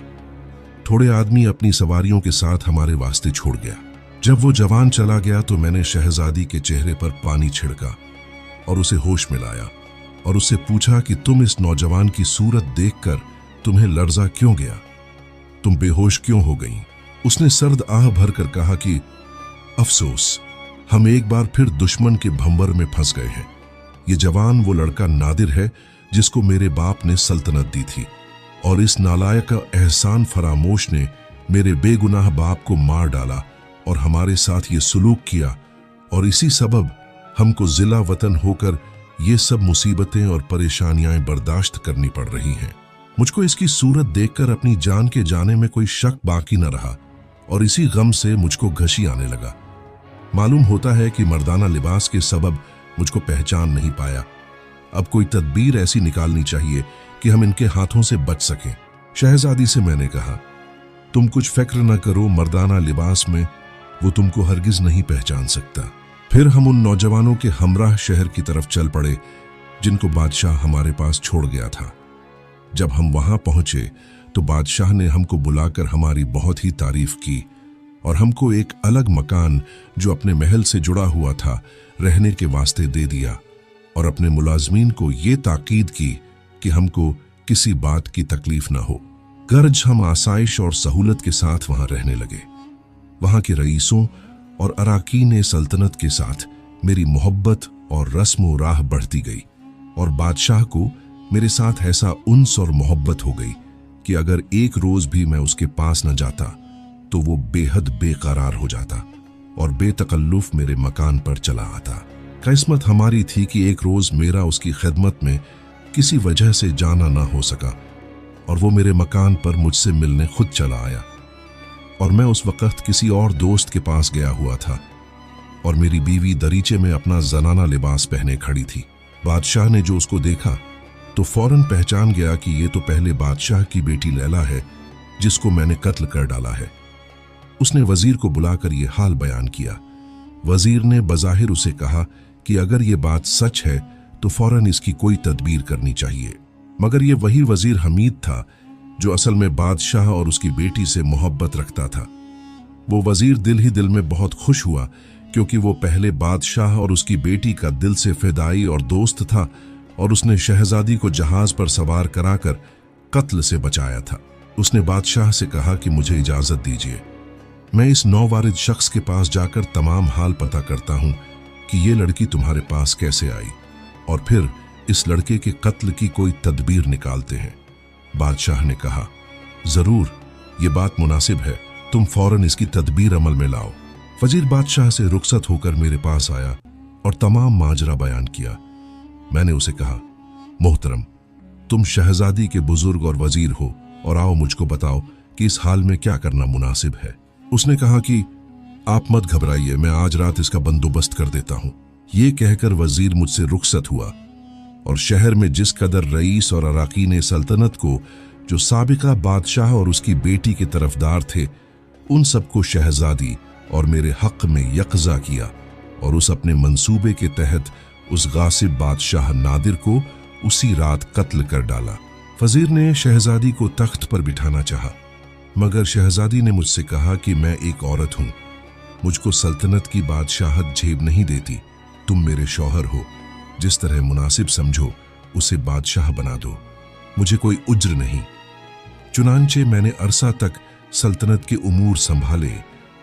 A: थोड़े आदमी अपनी सवारियों के साथ हमारे वास्ते छोड़ गया। जब वो जवान चला गया तो मैंने शहजादी के चेहरे पर पानी छिड़का और उसे होश में लाया और उससे पूछा कि तुम इस नौजवान की सूरत देखकर तुम्हें लर्जा क्यों गया, तुम बेहोश क्यों हो गई? उसने सर्द आह भरकर कहा कि अफसोस, हम एक बार फिर दुश्मन के भंवर में फंस गए हैं। ये जवान वो लड़का नादिर है जिसको मेरे बाप ने सल्तनत दी थी और इस नालायक एहसान फरामोश ने मेरे बेगुनाह बाप को मार डाला और हमारे साथ ये सुलूक किया और इसी सबब हमको जिला वतन होकर ये सब मुसीबतें और परेशानियां बर्दाश्त करनी पड़ रही हैं। मुझको इसकी सूरत देखकर अपनी जान के जाने में कोई शक बाकी न रहा और इसी गम से मुझको घसी आने लगा। मालूम होता है कि मर्दाना लिबास के सबब मुझको पहचान नहीं पाया। अब कोई तदबीर ऐसी निकालनी चाहिए कि हम इनके हाथों से बच सकें। शहजादी से मैंने कहा, तुम कुछ फिक्र न करो, मर्दाना लिबास में वो तुमको हरगिज नहीं पहचान सकता। फिर हम उन नौजवानों के हमराह शहर की तरफ चल पड़े जिनको बादशाह हमारे पास छोड़ गया था। जब हम वहां पहुंचे तो बादशाह ने हमको बुलाकर हमारी बहुत ही तारीफ की और हमको एक अलग मकान जो अपने महल से जुड़ा हुआ था रहने के वास्ते दे दिया और अपने मुलाजमीन को ये ताकीद की कि हमको किसी बात की तकलीफ ना हो। गर्ज हम आसाइश और सहूलत के साथ वहां रहने लगे। वहां के रईसों और अराकीन सल्तनत के साथ मेरी मोहब्बत और रस्म राह बढ़ती गई और बादशाह को मेरे साथ ऐसा उन्स और मोहब्बत हो गई कि अगर एक रोज भी मैं उसके पास न जाता तो वो बेहद बेकरार हो जाता और बेतकल्लुफ मेरे मकान पर चला आता। किस्मत हमारी थी कि एक रोज मेरा उसकी खिदमत में किसी वजह से जाना ना हो सका और वो मेरे मकान पर मुझसे मिलने खुद चला आया और मैं उस वक्त किसी और दोस्त के पास गया हुआ था और मेरी बीवी दरीचे में अपना जनाना लिबास पहने खड़ी थी। बादशाह ने जो उसको देखा तो फौरन पहचान गया कि ये तो पहले बादशाह की बेटी लैला है जिसको मैंने कत्ल कर डाला है। उसने वजीर को बुलाकर ये हाल बयान किया। वजीर ने बज़ाहिर उसे कहा कि अगर ये बात सच है तो फौरन इसकी कोई तदबीर करनी चाहिए। मगर ये वही वजीर हमीद था जो असल में बादशाह और उसकी बेटी से मोहब्बत रखता था। वो वजीर दिल ही दिल में बहुत खुश हुआ क्योंकि वो पहले बादशाह और उसकी बेटी का दिल से फिदाई और दोस्त था और उसने शहजादी को जहाज पर सवार कराकर कत्ल से बचाया था। उसने बादशाह से कहा कि मुझे इजाजत दीजिए, मैं इस नौवारिद शख्स के पास जाकर तमाम हाल पता करता हूं कि ये लड़की तुम्हारे पास कैसे आई और फिर इस लड़के के कत्ल की कोई तदबीर निकालते हैं। बादशाह ने कहा, जरूर, ये बात मुनासिब है, तुम फौरन इसकी तदबीर अमल में लाओ। वजीर बादशाह से रुखसत होकर मेरे पास आया और तमाम माजरा बयान किया। मैंने उसे कहा, मोहतरम, तुम शहजादी के बुजुर्ग और वजीर हो और आओ मुझको बताओ कि इस हाल में क्या करना मुनासिब है। उसने कहा कि आप मत घबराइए, मैं आज रात इसका बंदोबस्त कर देता हूं। ये कहकर वजीर मुझसे रुखसत हुआ और शहर में जिस कदर रईस और अराकीन सल्तनत को जो साबिका बादशाह और उसकी बेटी के तरफदार थे, उन सबको शहजादी और मेरे हक में यकजा किया और उस अपने मंसूबे के तहत उस गासिब बादशाह नादिर को उसी रात कत्ल कर डाला। वजीर ने शहजादी को तख्त पर बिठाना चाहा, मगर शहजादी ने मुझसे कहा कि मैं एक औरत हूं, मुझको सल्तनत की बादशाहत झेब नहीं देती। तुम मेरे शौहर हो, जिस तरह मुनासिब समझो उसे बादशाह बना दो, मुझे कोई उज्र नहीं। चुनांचे मैंने अरसा तक सल्तनत के उमूर संभाले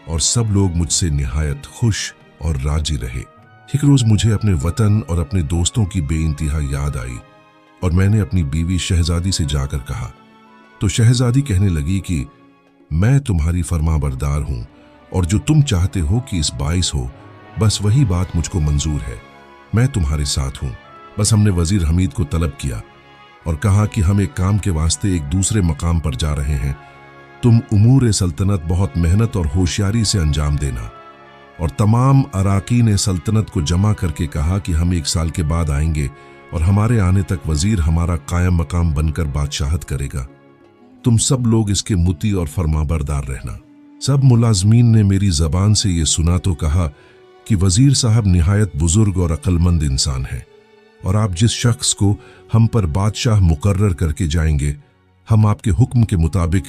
A: और सब लोग मुझसे निहायत खुश और राजी रहे। एक रोज मुझे अपने वतन और अपने दोस्तों की बेइंतहा याद आई और मैंने अपनी बीवी शहजादी से जाकर कहा, तो शहजादी कहने लगी कि मैं तुम्हारी फरमाबरदार हूं और जो तुम चाहते हो कि इस बाइस हो, बस वही बात मुझको मंजूर है, मैं तुम्हारे साथ हूं। बस हमने वजीर हमीद को तलब किया और कहा कि हम एक काम के वास्ते एक दूसरे मकाम पर जा रहे हैं, तुम उमूर सल्तनत बहुत मेहनत और होशियारी से अंजाम देना। और तमाम अराकीन सल्तनत को जमा करके कहा कि हम 1 साल के बाद आएंगे और हमारे आने तक वजीर हमारा कायम मकाम बनकर बादशाहत करेगा। तुम सब लोग इसके मुती और फरमाबरदार रहना। सब मुलाजमीन ने मेरी जबान से ये सुना तो कहा कि वजीर साहब निहायत बुजुर्ग और अक्लमंद इंसान है और आप जिस शख्स को हम पर बादशाह मुकर्रर करके जाएंगे, हम आपके हुक्म के मुताबिक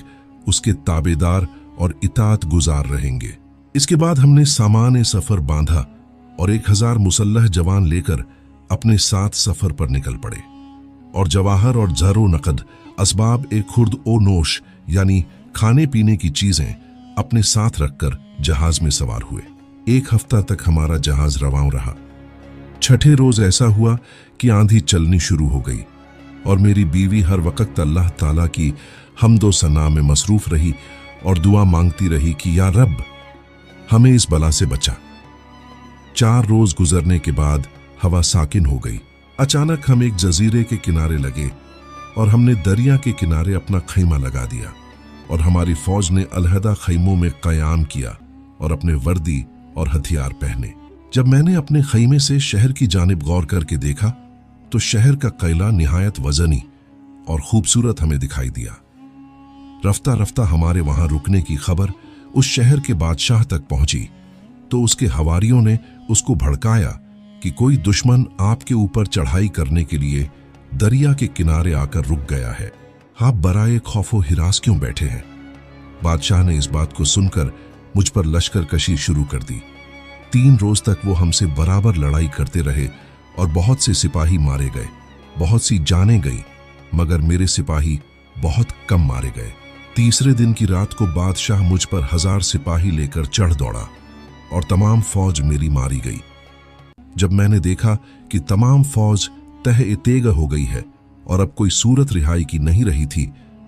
A: उसके ताबेदार और इताअत गुजार रहेंगे। इसके बाद हमने सामान सफर बांधा और 1000 मुसल्लह जवान लेकर अपने साथ सफर पर निकल पड़े और जवाहर और ज़रो नकद असबाब एक खुर्द ओ नोश यानी खाने पीने की चीजें अपने साथ रखकर जहाज में सवार हुए। 1 हफ्ता तक हमारा जहाज रवां रहा। 6ठे रोज ऐसा हुआ कि आंधी चलनी शुरू हो गई और मेरी बीवी हर वक्त अल्लाह ताला की हम्दो सना में मसरूफ रही और दुआ मांगती रही कि या रब, हमें इस बला से बचा। 4 रोज गुजरने के बाद हवा साकिन हो गई। अचानक हम एक जजीरे के किनारे लगे और हमने दरिया के किनारे अपना खैमा लगा दिया और हमारी फौज ने अलहदा खैमों में कयाम किया और अपने वर्दी और हथियार पहने। जब मैंने अपने खैमे से शहर की जानिब गौर करके देखा तो शहर का किला निहायत वजनी और खूबसूरत हमें दिखाई दिया। रफ्ता रफ्ता हमारे वहां रुकने की खबर उस शहर के बादशाह तक पहुंची तो उसके हवारियों ने उसको भड़काया कि कोई दुश्मन आपके ऊपर चढ़ाई करने के लिए दरिया के किनारे आकर रुक गया है, आप बराए खौफो हिरास क्यों बैठे हैं। बादशाह ने इस बात को सुनकर मुझ पर लश्कर कशी शुरू कर दी। 3 रोज तक वो हमसे बराबर लड़ाई करते रहे और बहुत से सिपाही मारे गए, बहुत सी जानें गई, मगर मेरे सिपाही बहुत कम मारे गए। तीसरे दिन की रात को बादशाह मुझ पर 1000 सिपाही लेकर चढ़ दौड़ा और तमाम फौज मेरी मारी गई। जब मैंने देखा कि तमाम फौज तह तेग हो गई है और अब कोई सूरत रिहाई की नहीं रही थी,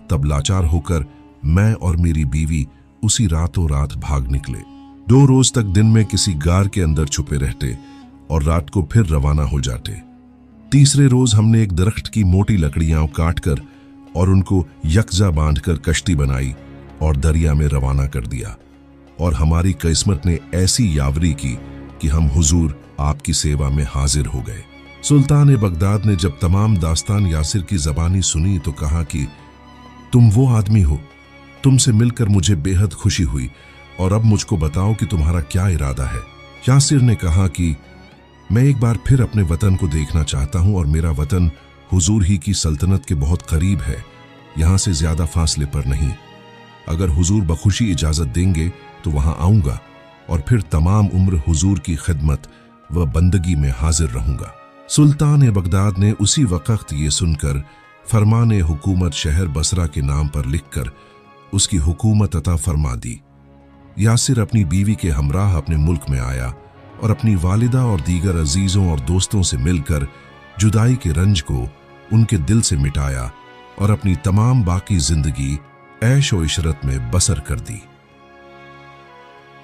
A: तब लाचार होकर मैं और मेरी बीवी उसी रातों रात भाग निकले। 2 रोज तक दिन में किसी गार के अंदर छुपे रहते और रात को फिर रवाना हो जाते। तीसरे रोज हमने एक दरख्त की मोटी लकड़ियां काटकर और उनको यकजा बांधकर कश्ती बनाई और दरिया में रवाना कर दिया और हमारी किस्मत ने ऐसी यावरी की कि हम हुजूर आपकी सेवा में हाजिर हो गए। सुल्तान बगदाद ने जब तमाम दास्तान यासिर की जबानी सुनी तो कहा कि तुम वो आदमी हो, तुमसे मिलकर मुझे बेहद खुशी हुई और अब मुझको बताओ कि तुम्हारा क्या इरादा है। यासिर ने कहा कि मैं एक बार फिर अपने वतन को देखना चाहता हूं और मेरा वतन हुजूर ही की सल्तनत के बहुत करीब है, यहाँ से ज्यादा फासले पर नहीं। अगर हुजूर बखुशी इजाजत देंगे तो वहां आऊंगा और फिर तमाम उम्र हुजूर की खिदमत व बंदगी में हाजिर रहूंगा। सुल्तान बगदाद ने उसी वक्त ये सुनकर फरमाने हुकूमत शहर बसरा के नाम पर लिखकर उसकी हुकूमत अता फरमा दी। यासिर अपनी बीवी के हमराह अपने मुल्क में आया और अपनी वालिदा और दीगर अजीजों और दोस्तों से मिलकर जुदाई के रंज को उनके दिल से मिटाया और अपनी तमाम बाकी जिंदगी ऐश व इशरत में बसर कर दी।